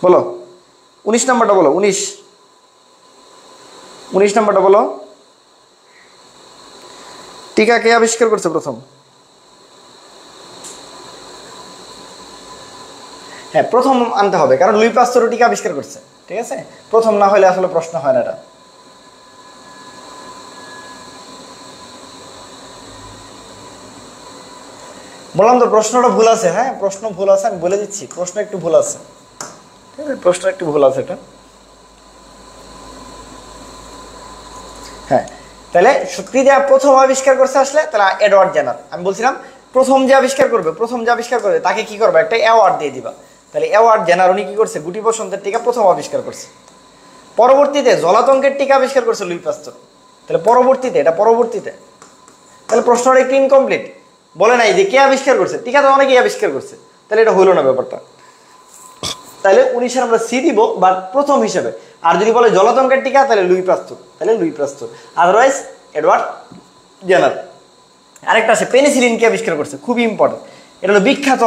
বলো 19 নাম্বারটা বলো। 19 নাম্বারটা বলো। টিকা কে আবিষ্কার করছে প্রথম? হ্যাঁ, প্রথম আনতে হবে, কারণ লুই পাস্তুর টিকা আবিষ্কার করছে। ঠিক আছে, প্রথম না হলে আসলে প্রশ্ন হয় না এটা। বললাম তো প্রশ্নটা ভুল আছে। হ্যাঁ, প্রশ্ন ভুল আছে, আমি বলে দিচ্ছি, প্রশ্ন একটু ভুল আছে। ঠিক আছে, প্রশ্ন একটু ভুল আছে এটা। হ্যাঁ, তাহলে সক্রিয়া প্রথম আবিষ্কার করছে আসলে, তাহলে এডওয়ার্ড জেনার। আমি বলছিলাম প্রথম যে আবিষ্কার করবে তাকে কি করবে? একটা অ্যাওয়ার্ড দিয়ে দিবা। তাহলে অ্যাওয়ার্ড জেনার উনি কি করছে? গুটি বসন্তের টিকা প্রথম আবিষ্কার করছে। পরবর্তীতে জলাতঙ্কের টিকা আবিষ্কার করছে লুই পাস্তুর। তাহলে পরবর্তীতে, এটা পরবর্তীতে। তাহলে প্রশ্নটা একটু ইনকমপ্লিট, বলে নাই যে কে আবিষ্কার করছে। টিকা তো অনেকেই আবিষ্কার করছে, তাহলে এটা হইলো না ব্যাপারটা। তাহলে 19 আমরা সি দিব, বা প্রথম হিসেবে। আর যদি বলে জলাতঙ্কের টিকা, তাহলে লুই পাস্তুর, তাহলে লুই পাস্তুর। Otherwise Edward Jenner. আরেকটা আছে পেনিসিলিনকে আবিষ্কার করছে, খুবই ইম্পর্টেন্ট। এটা হলো বিখ্যাত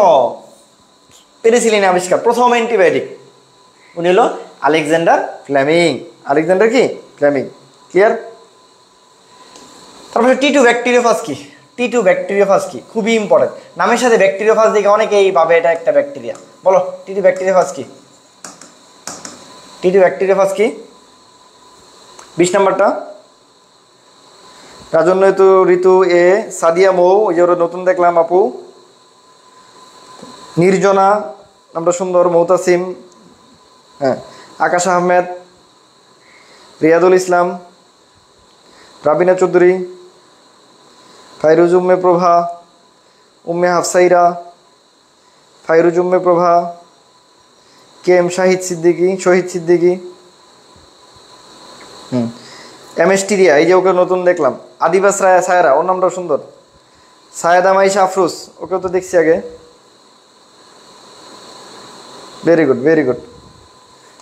পেনিসিলিন আবিষ্কার, প্রথম অ্যান্টিবায়োটিক। উনি হলো আলেকজান্ডার ফ্লেমিং। আলেকজান্ডার কি? ফ্লেমিং। ক্লিয়ার? তারপরে টি2 ব্যাকটেরিওফাজ কি? টি2 ব্যাকটেরিওফাজ কি? খুবই ইম্পর্টেন্ট। নামের সাথে ব্যাকটেরিওফাজ দেখে অনেকেই ভাবে এটা একটা ব্যাকটেরিয়া। বলো টি2 ব্যাকটেরিওফাজ কি? টি2 ব্যাকটেরিওফাজ কি? 20 নাম্বারটা রাজন্য ঋতু এ সাদিয়া মৌ, ওই যে ওরা নতুন দেখলাম আপু। নির্জনা নামটা সুন্দর, মৌতাসিম, হ্যাঁ, আকাশ আহমেদ, রিয়াদুল ইসলাম, রাবিনা চৌধুরী, ফাইরুজ উম্মে প্রভা, উম্মে হাফসাইরা, ফাইরুজ উম্মে প্রভা, কে এম শহীদ সিদ্দিকী, এমএসটিরিয়া, এই যে ওকে নতুন দেখলাম। আদিবাস রায়া সায়রা, ওর নামটাও সুন্দর। সায়েদা মাইশা আফরোজ, ওকেও তো দেখছি আগে। Very good, very good.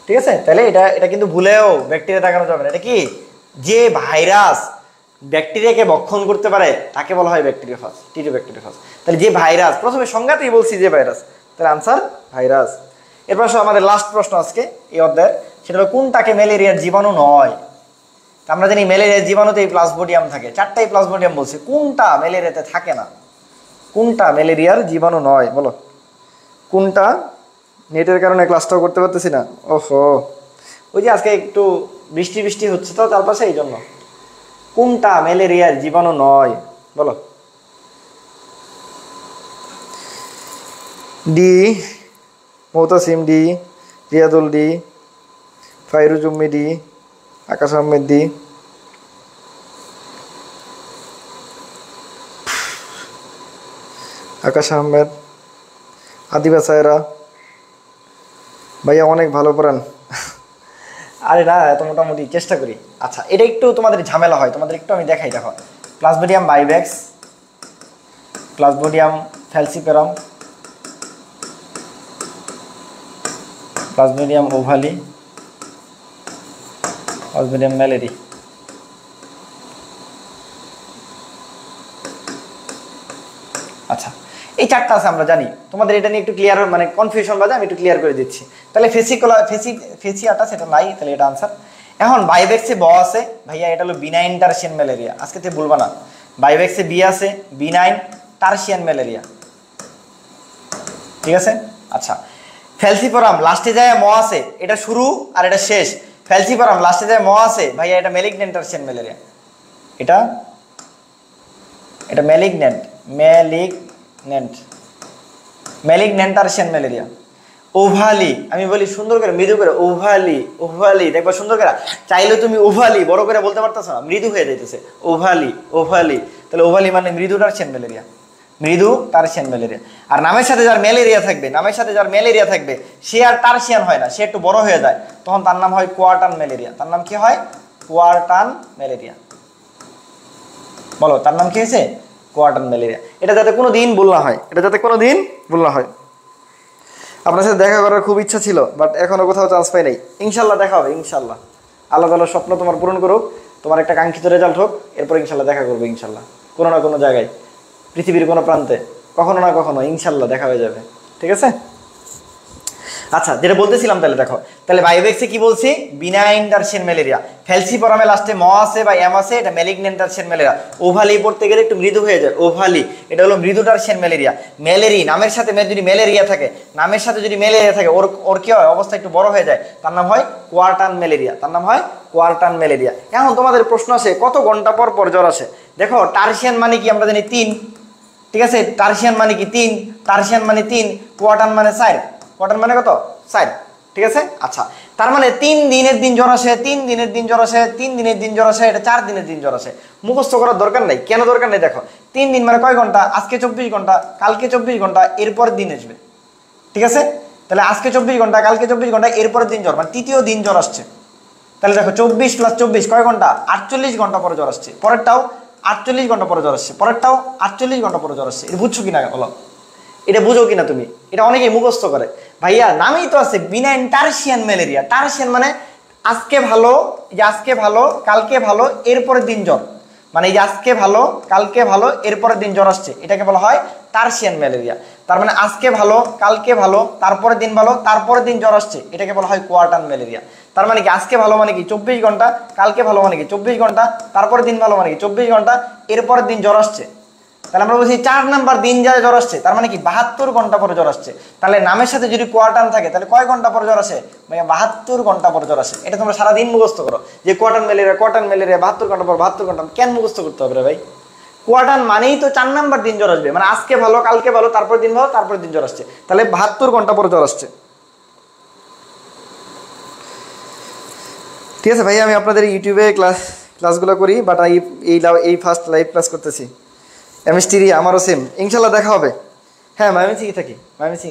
ঠিক আছে, তাহলে এটা কিন্তু ভুলেও ব্যাকটেরিয়া তাকানো যাবে না। এটা কি? যে ভাইরাস ব্যাকটেরিয়াকে ভক্ষণ করতে পারে তাকে বলা হয় ব্যাকটেরিওফাজ, টি2 ব্যাকটেরিওফাজ। তাহলে যে ভাইরাস, প্রথমে সংজ্ঞাতেই বলছি যে ভাইরাস, তাহলে আনসার ভাইরাস। এরপর আমাদের লাস্ট প্রশ্ন আজকে এই অধ্যায়ের, সেটা হলো কোনটাকে ম্যালেরিয়ার জীবাণু নয়? আমরা জানি ম্যালেরিয়ার জীবাণুতে প্লাজমোডিয়াম থাকে, 4টাই প্লাজমোডিয়াম বলছে। কোনটা ম্যালেরিয়াতে থাকে না? কোনটা ম্যালেরিয়ার জীবাণু নয়? বলো কোনটা? নেটের কারণে ক্লাসটাও করতে পারতেছি না। ওহো, ওই যে আজকে একটু বৃষ্টি হচ্ছে তো চারপাশে, এই জন্য। কোনটা ম্যালেরিয়ার জীবাণু নয়? বলো। D Moutasim D, Riadul D, Fairuz Ummi D, Akash Ahmed D, Akash Ahmed, Adiba Saira. ভাইয়া অনেক ভালো পড়ান। আরে না, এত মোটামুটি চেষ্টা করি। আচ্ছা, এটা একটু তোমাদের ঝামেলা হয়, তোমাদের একটু আমি দেখাই। দেখো, plasmodium vivax, plasmodium falciparum, plasmodium ovale, plasmodium malariae. আচ্ছা, এই 4টা আছে আমরা জানি। তোমাদের এটা নিয়ে একটু ক্লিয়ার, মানে কনফিউশন বাজে, আমি একটু ক্লিয়ার করে দিচ্ছি। তাহলে ফেসিয়াটা সেটা নাই, তাহলে এটা আনসার। এখন বাইভ্যাক্সে ব আছে, ভাইয়া এটা হলো বিনাইন টার্সিয়ান ম্যালেরিয়া। আজকে তুই বলবা না, বাইভ্যাক্সে বি আছে, বিনাইন টার্সিয়ান ম্যালেরিয়া। ঠিক আছে? আচ্ছা, ফ্যালসিপারাম লাস্টে যায় ম আছে, এটা শুরু আর এটা শেষ। ফ্যালসিপারাম লাস্টে যায় ম আছে, ভাইয়া এটা ম্যালিগন্যান্ট টার্সিয়ান ম্যালেরিয়া। এটা ম্যালিগন্যান্ট টার্সিয়ান ম্যালেরিয়া। ওভালি, আমি বলি সুন্দর করে, মৃদু করে, ওভালি দেখবা সুন্দর করে। চাইলে তুমি ওভালি বড় করে বলতে পারতেছ না, মৃদু হয়ে যাইতেছে। ওভালি, তাহলে ওভালি মানে মৃদু টার্সিয়ান ম্যালেরিয়া, মৃদু টার্সিয়ান ম্যালেরিয়া। আর নামের সাথে যার ম্যালেরিয়া থাকবে, সে আর টার্সিয়ান হয় না, সে একটু বড় হয়ে যায়, তখন তার নাম হয় কোয়ার্টান ম্যালেরিয়া। তার নাম কি হয়? কোয়ার্টান ম্যালেরিয়া। বলো, তার নাম কি হয়েছে? কোয়ার্টান ম্যালেরিয়া। এটা যাতে কোনো দিন ভুল না হয়, আপনার সাথে দেখা করার খুব ইচ্ছা ছিল, বাট এখনো কোথাও চান্স পাই নাই। ইনশাল্লাহ দেখা হবে, ইনশাল্লাহ। আল্লাহ তাআলা স্বপ্ন তোমার পূরণ করুক, তোমার একটা কাঙ্ক্ষিত রেজাল্ট হোক, এরপর ইনশাল্লাহ দেখা করবো। ইনশাল্লাহ কোনো না কোনো জায়গায়, পৃথিবীর কোনো প্রান্তে, কখনো না কখনো ইনশাল্লাহ দেখা হয়ে যাবে। ঠিক আছে? আচ্ছা, যেটা বলতেছিলাম, তাহলে দেখো, তাহলে বাইভ্যাক্সে কি বলছি? Benign tertian malaria. ফ্যালসিপারামে লাস্টে ম আছে বা এম আছে, এটা ম্যালিগন্যান্ট টার্সিয়ান ম্যালেরিয়া। ওভালি পড়তে গেলে একটু মৃদু হয়ে যায়, ওভালি, এটা হলো মৃদু টার্সিয়ান ম্যালেরিয়া। ম্যালেরি, নামের সাথে যদি ম্যালেরিয়া থাকে, ওর কি হয়? অবস্থা একটু বড় হয়ে যায়, তার নাম হয় কোয়ার্টান ম্যালেরিয়া। এখন তোমাদের প্রশ্ন আছে, কত ঘন্টা পর পর জ্বর আসে? দেখো, টার্সিয়ান মানে কি আমরা জানি 3। ঠিক আছে, টার্সিয়ান মানে কি 3, টার্সিয়ান মানে 3, কোয়ার্টান মানে 4, কোয়ার্টার মানে কত? 4। ঠিক আছে? আচ্ছা, তার মানে 3 দিনের দিন জ্বর আসে, 3 দিনের দিন জ্বর আসে, 3 দিনের দিন জ্বর আসে, এটা 4 দিনের দিন জ্বর আসে। মুখস্থ করার দরকার নাই। কেন দরকার নেই? দেখো, 3 দিন মানে কয় ঘন্টা? আজকে 24 ঘন্টা, কালকে 24 ঘন্টা, এরপর দিন আসবে। ঠিক আছে? তাহলে আজকে 24 ঘন্টা, কালকে 24 ঘন্টা, এরপরের দিন জ্বর, মানে তৃতীয় দিন জ্বর আসছে। তাহলে দেখো, 24 + 24 কয় ঘন্টা? 48 ঘন্টা পরে জ্বর আসছে। পরেরটাও 48 ঘন্টা পরে জ্বর আসছে, পরেরটাও 48 ঘন্টা পরে জ্বর আসছে। এটা বুঝছো কিনা বলো? এটা বুঝো কিনা তুমি? এটা অনেকেই মুখস্থ করে। ভাইয়া নামেই তো আছে বিনাইন টার্সিয়ান ম্যালেরিয়া। টার্সিয়ান মানে আজকে ভালো, কালকে ভালো, এরপরের দিন জ্বর। মানে এই যে আজকে ভালো, কালকে ভালো, এরপরের দিন জ্বর আসছে, এটাকে বলা হয় টার্সিয়ান ম্যালেরিয়া। তার মানে আজকে ভালো, কালকে ভালো, তারপরের দিন ভালো, তারপরের দিন জ্বর আসছে, এটাকে বলা হয় কোয়ার্টার ম্যালেরিয়া। তার মানে কি আজকে ভালো মানে কি 24 ঘন্টা, কালকে ভালো মানে কি 24 ঘন্টা, তারপরের দিন ভালো মানে কি 24 ঘন্টা, এরপরের দিন জ্বর আসছে। তাহলে আমরা বলছি 4 নাম্বার দিন যায় জ্বর আসছে, তার মানে কি 72 ঘন্টা পরে জ্বর আসছে। তাহলে নামের সাথে যদি কোয়ার্টার থাকে তাহলে কয় ঘন্টা পরে জ্বর আসে? ভাইয়া 72 ঘন্টা পরে জ্বর আসে। এটা তোমরা সারাদিন মুখস্থ করো যে কোয়ার্টার ম্যালেরিয়া 72 ঘন্টা পর 72 ঘন্টা। কেন মুখস্থ করতে হবে রে ভাই? কোয়ার্টার মানেই তো 4 নাম্বার দিন জ্বর আসবে, মানে আজকে ভালো, কালকে ভালো, তারপরের দিন ভালো, তারপরের দিন জ্বর আসছে, তাহলে 72 ঘন্টা পরে জ্বর আসছে। ঠিক আছে ভাইয়া, আমি আপনাদের ইউটিউবে ক্লাসগুলো করি, বাট এই ফার্স্ট লাইভ ক্লাস করতেছি। এমএসটিরি আমারও সেম, ইনশাল্লাহ দেখা হবে। হ্যাঁ ময়মনসিংহে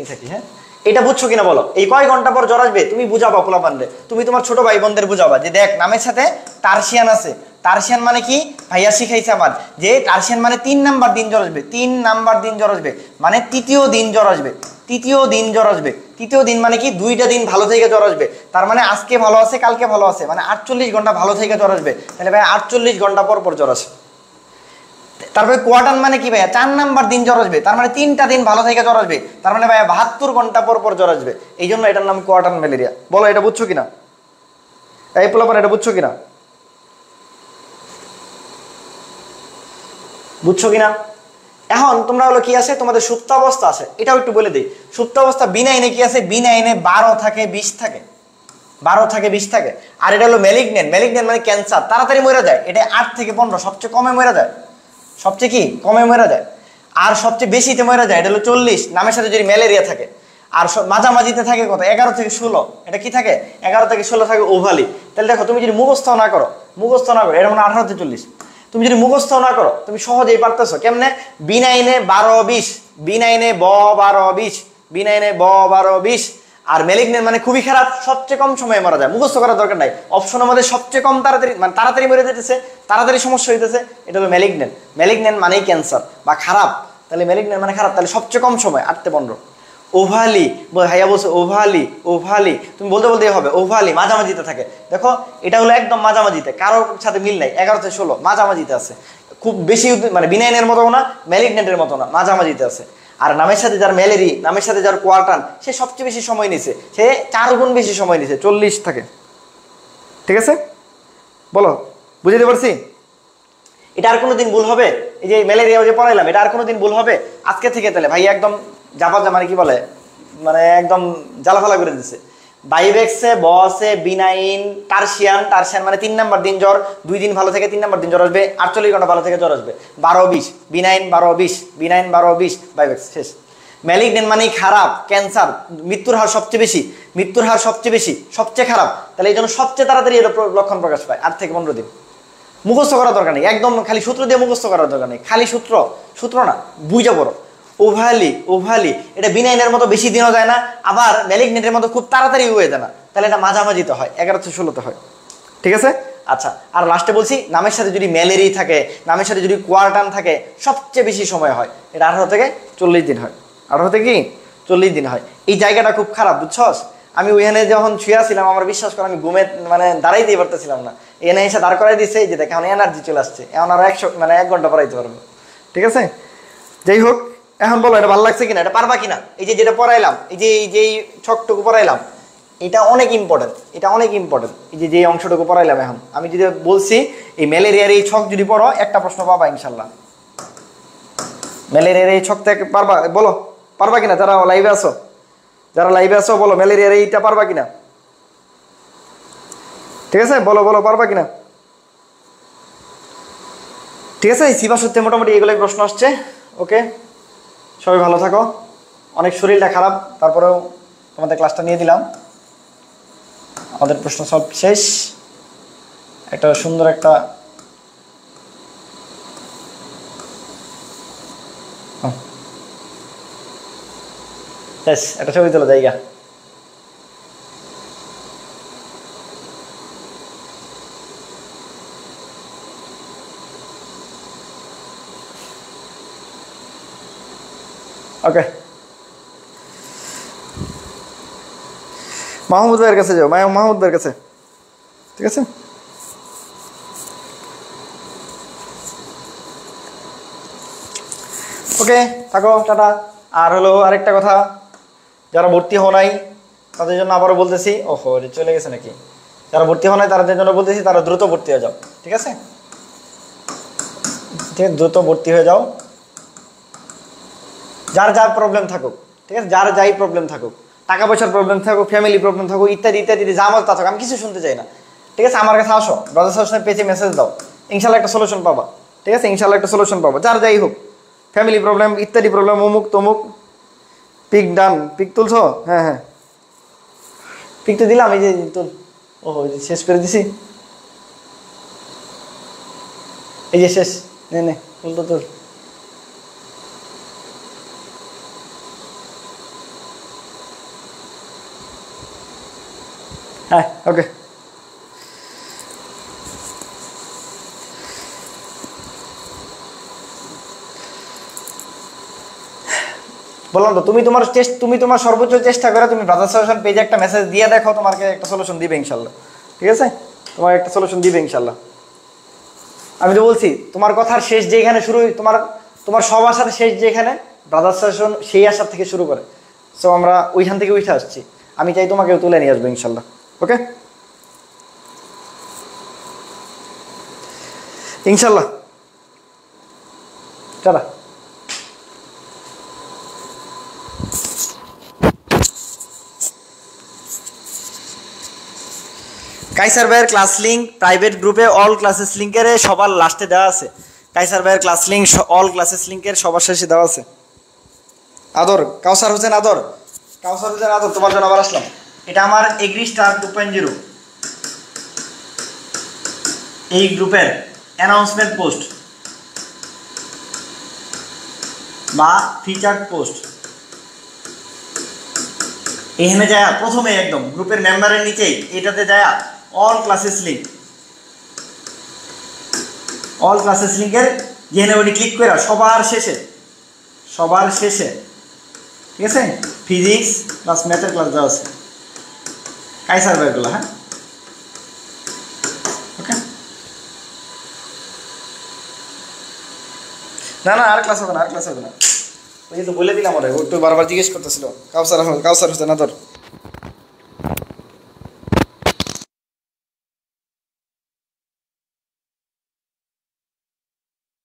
থাকি, হ্যাঁ। এটা বুঝছো কিনা বলো? এই কয় ঘন্টা পর জ্বর আসবে তুমি বুঝাবা পোলা পানলে, তুমি তোমার ছোট ভাই বোনদের বুঝাবা যে দেখ নামের সাথে টার্সিয়ান আছে। টার্সিয়ান মানে কি ভাইয়া শিখাইছে আমার, যে টার্সিয়ান মানে 3 নাম্বার দিন জ্বর আসবে, 3 নাম্বার দিন জ্বর আসবে, মানে তৃতীয় দিন জ্বর আসবে, তৃতীয় দিন জ্বর আসবে। তৃতীয় দিন মানে কি 2টা দিন ভালো থেকে জ্বর আসবে। তার মানে আজকে ভালো আছে, কালকে ভালো আছে, মানে 48 ঘন্টা ভালো থেকে জ্বর আসবে। তাহলে ভাই 48 ঘন্টা পর পর জ্বর আসে। তারপরে কোয়ার্টার মানে কি ভাইয়া 4 নাম্বার দিন জ্বর আসবে, তার মানে 3টা দিন ভালো থেকে জ্বর আসবে, তার মানে ভাইয়া 72 ঘন্টা পর পর জ্বর আসবে। এই জন্য এটার নাম কোয়ার্টার ম্যালেরিয়া। বলো এটা বুঝছো কিনা? এই পোলাপান এটা বুঝছো কিনা? বুঝছো কিনা? এখন তোমরা হলো কি আছে, তোমাদের সুপ্তাবস্থা আছে, এটাও একটু বলে দিই। সুপ্তাবস্থা বিনাইনে কি আছে? বিনাইনে 12 থাকে 20 থাকে, 12 থাকে 20 থাকে। আর এটা হলো ম্যালিগন্যান্ট, ম্যালিগন্যান্ট মানে ক্যান্সার, তাড়াতাড়ি মরে যায়। এটা 8 থেকে 15, সবচেয়ে কমে মরে যায়, সবচেয়ে কি কমে মরে যায়। আর সবচেয়ে বেশিতে মরে যায় এটা হলো 40, নামের সাথে যদি ম্যালেরিয়া থাকে। আর মাঝামাঝিতে থাকে কত? 11 থেকে 16। এটা কি থাকে? 11 থেকে 16 থাকে ওভালি। তাহলে দেখো তুমি যদি মুখস্থ না করো, এটা মানে 18 থেকে 40, তুমি যদি মুখস্থ না করো তুমি সহজেই পারতেছো। কেমনে? বিনাইনে 12 20, বিনাইনে 12 20, বিনাইনে 12 20। আর ম্যালিগন্যান্ট মানে খুবই খারাপ, সবচেয়ে কম সময়ে মারা যায়, মুখস্থ করার দরকার নাই। অপশনের মধ্যে সবচেয়ে কম তাড়াতাড়ি, মানে তাড়াতাড়ি মরে যেতেছে, তাড়াতাড়ি সমস্যা হইতেছে, এটা হলো ম্যালিগন্যান্ট। ম্যালিগন্যান্ট মানেই ক্যান্সার বা খারাপ, তাহলে ম্যালিগন্যান্ট মানে খারাপ, তাহলে সবচেয়ে কম সময় 8 থেকে 15। ওভালি, ভাইয়া বলছে ওভালি, ওভালি তুমি বলতে বলতেই হবে, ওভালি মাঝামাঝিতে থাকে। দেখো এটা হলো একদম মাঝামাঝিতে, কারোর সাথে মিল নাই, 11 থেকে 16 মাঝামাঝিতে আছে। খুব বেশি মানে বিনাইনের মতো না, ম্যালিগন্যান্টের মতো না, মাঝামাঝিতে আছে। আর নামের সাথে যার ম্যালেরি, নামের সাথে যার কোয়ার্টার, সে সবচেয়ে বেশি সময় নিছে, সে 4 গুণ বেশি সময় নিছে, 40 থাকে। ঠিক আছে, বলো বুঝতে পারছি? এটা আর কোনোদিন ভুল হবে? এই যে ম্যালেরিয়া যে পড়াইলাম, এটা আর কোনোদিন ভুল হবে? আজকে থেকে তাহলে ভাই একদম মানে কি বলে, মানে একদম জ্বালাফালা করে দিচ্ছে। বাইভেক্সে, বসে, বিনাইন, টার্সিয়ান, টার্সিয়ান মানে 3 নাম্বার দিন জ্বর, 2 দিন ভালো থেকে 3 নাম্বার দিন জ্বর আসবে, 48 ঘন্টা ভালো থেকে জ্বর আসবে, 12 20, বিনাইন 12 20, বিনাইন 12 20, বাইভেক্স শেষ। ম্যালিগন্যান্ট মানেই খারাপ, ক্যান্সার, মৃত্যুর হার সবচেয়ে বেশি, মৃত্যুর হার সবচেয়ে বেশি, সবচেয়ে খারাপ। তাহলে এই জন্য সবচেয়ে তাড়াতাড়ি এর লক্ষণ প্রকাশ পায় 8 থেকে 15 দিন। মুখস্থ করার দরকার নেই, একদম খালি সূত্র দিয়ে মুখস্থ করার দরকার নেই, খালি সূত্র না, বুঝা পড়ো। ওভালি, ওভালি এটা বিনাইনের মতো বেশি দিনও যায় না, আবার ম্যালিগন্যান্টের মতো খুব তাড়াতাড়ি হয়ে যায় না, তাহলে এটা মাঝামাঝিতে হয়, 11 থেকে 16 হয়। ঠিক আছে, আচ্ছা। আর লাস্টে বলছি, নামের সাথে যদি ম্যালেরি থাকে, নামের সাথে যদি কোয়ার্টান থাকে, সবচেয়ে বেশি সময় হয়, এটা 18 থেকে 40 দিন হয়, 18 থেকে 40 দিন হয়। এই জায়গাটা খুব খারাপ, বুঝছস? আমি ওইখানে যখন শুয়েছিলাম, আমার বিশ্বাস করে আমি ঘুমে মানে দাঁড়াইতেই পারতেছিলাম না, এনে এসে দাঁড় করাই দিচ্ছে, এই যে দেখ এখন এনার্জি চলে আসছে, এখন আরো 1 ঘন্টা পড়াইতে পারবো। ঠিক আছে, যাই হোক, এখন বলো এটা ভালো লাগছে কিনা, এটা পারবা কিনা? এই যে যেটা পড়াইলাম, এই যে ছকটুকু পড়াইলাম, এটা অনেক ইম্পর্টেন্ট, এটা অনেক ইম্পর্টেন্ট। এই যে অংশটুকু পড়াইলাম, এখন আমি যদি বলছি এই ম্যালেরিয়ার এই ছক যদি পড়ো, একটা প্রশ্ন পাবা ইনশাল্লাহ। ম্যালেরিয়ার এই ছক থেকে পারবা? বলো পারবা কিনা, যারা লাইভে আছো বলো ম্যালেরিয়ার এইটা পারবা কিনা? ঠিক আছে, বলো পারবা কিনা? ঠিক আছে, সিবা সত্যি মোটামুটি এগুলোই প্রশ্ন আসছে। ওকে, সবাই ভালো থাকো। অনেক শরীরটা খারাপ, তারপরেও তোমাদের ক্লাসটা নিয়ে দিলাম। আমাদের প্রশ্ন সব শেষ। একটা সুন্দর একটা একটা ছবি তোলা জায়গা। ওকে, মাহমুদ ভাইয়ের কাছে যাও, মাহমুদ ভাইয়ের কাছে। ঠিক আছে। ওকে, থাকো, টাটা। আর হলো আরেকটা কথা, যারা ভর্তি হও নাই তাদের জন্য আবারও বলতেছি, ওহো এটা চলে গেছে নাকি, যারা ভর্তি হও নাই তাদের জন্য বলতেছি তারা দ্রুত ভর্তি হয়ে যাও, ঠিক আছে? ঠিক আছে, দ্রুত ভর্তি হয়ে যাও, যার যার প্রবলেম থাকুক, ঠিক আছে, যার যাই প্রবলেম থাকুক, টাকা পয়সার প্রবলেম থাকুক, ফ্যামিলি প্রবলেম থাকুক, ইত্যাদি ইত্যাদি, যা আমার তা থাকুক, আমি কিছু শুনতে চাই না, ঠিক আছে? আমার কাছে আসো, ব্রাদার সলিউশনের পেজে মেসেজ দাও, ইনশাল্লাহ একটা সলিউশন পাবা, ঠিক আছে? ইনশাল্লাহ একটা সলিউশন পাবা, যার যাই হোক, ফ্যামিলি প্রবলেম ইত্যাদি প্রবলেম, অমুক তমুক। পিক ডান, পিক তুলছো? হ্যাঁ হ্যাঁ, পিক তো দিলাম, এই যে তুল। ওহো, শেষ করে দিছি, এই যে শেষ, নে নে তুল তো তুল। হ্যাঁ, ওকে। বললাম তো, তুমি তোমার সর্বোচ্চ চেষ্টা করে তুমি ব্রাদার সলিউশন পেজে একটা মেসেজ দিয়ে দেখো, তোমাকে একটা সলিউশন দিবে ইনশাল্লাহ, ঠিক আছে? তোমাকে একটা সলিউশন দিবে ইনশাল্লাহ। আমি তো বলছি, তোমার কথার শেষ যেখানে শুরু, তোমার সব আশার শেষ যেখানে, ব্রাদার সলিউশন সেই আশার থেকে শুরু করে। সো আমরা ওইখান থেকে উঠে আসছি, আমি চাই তোমাকে তুলে নিয়ে আসবো ইনশাল্লাহ, ওকে? ইনশাল্লাহ, টাটা। কাইসার ভাইয়ের ক্লাস লিঙ্ক প্রাইভেট গ্রুপে অল ক্লাসেস লিঙ্কের সবার লাস্টে দেওয়া আছে। কাইসার ভাইয়ের ক্লাস লিঙ্ক অল ক্লাসেস লিঙ্কের সবার শেষে দেওয়া আছে। আদর, কাউসার হোসেন আদর, কাউসার হোসেন আদর, তোমার জন্য আবার আসলাম। এটা আমার এগ্রি স্টার 2.0 এই গ্রুপের অ্যানাউন্সমেন্ট পোস্ট বা ফিচার্ড পোস্ট। এখানে যায় প্রথমে একদম গ্রুপের মেম্বারের নিচেই এটাতে যায় all classes link, all classes লিঙ্কের যেখানে উনি ক্লিক করে সবার শেষে, ঠিক আছে, ফিজিক্স প্লাস ম্যাথের ক্লাস দেওয়া আছে, কাইসার ভাইগুলো। হ্যাঁ, ওকে। না না, আর ক্লাস হবে না, ওই যে তো বলে দিলাম, ওরা একটু বারবার জিজ্ঞেস করতেছিল। কাউসার হোসেন আদর।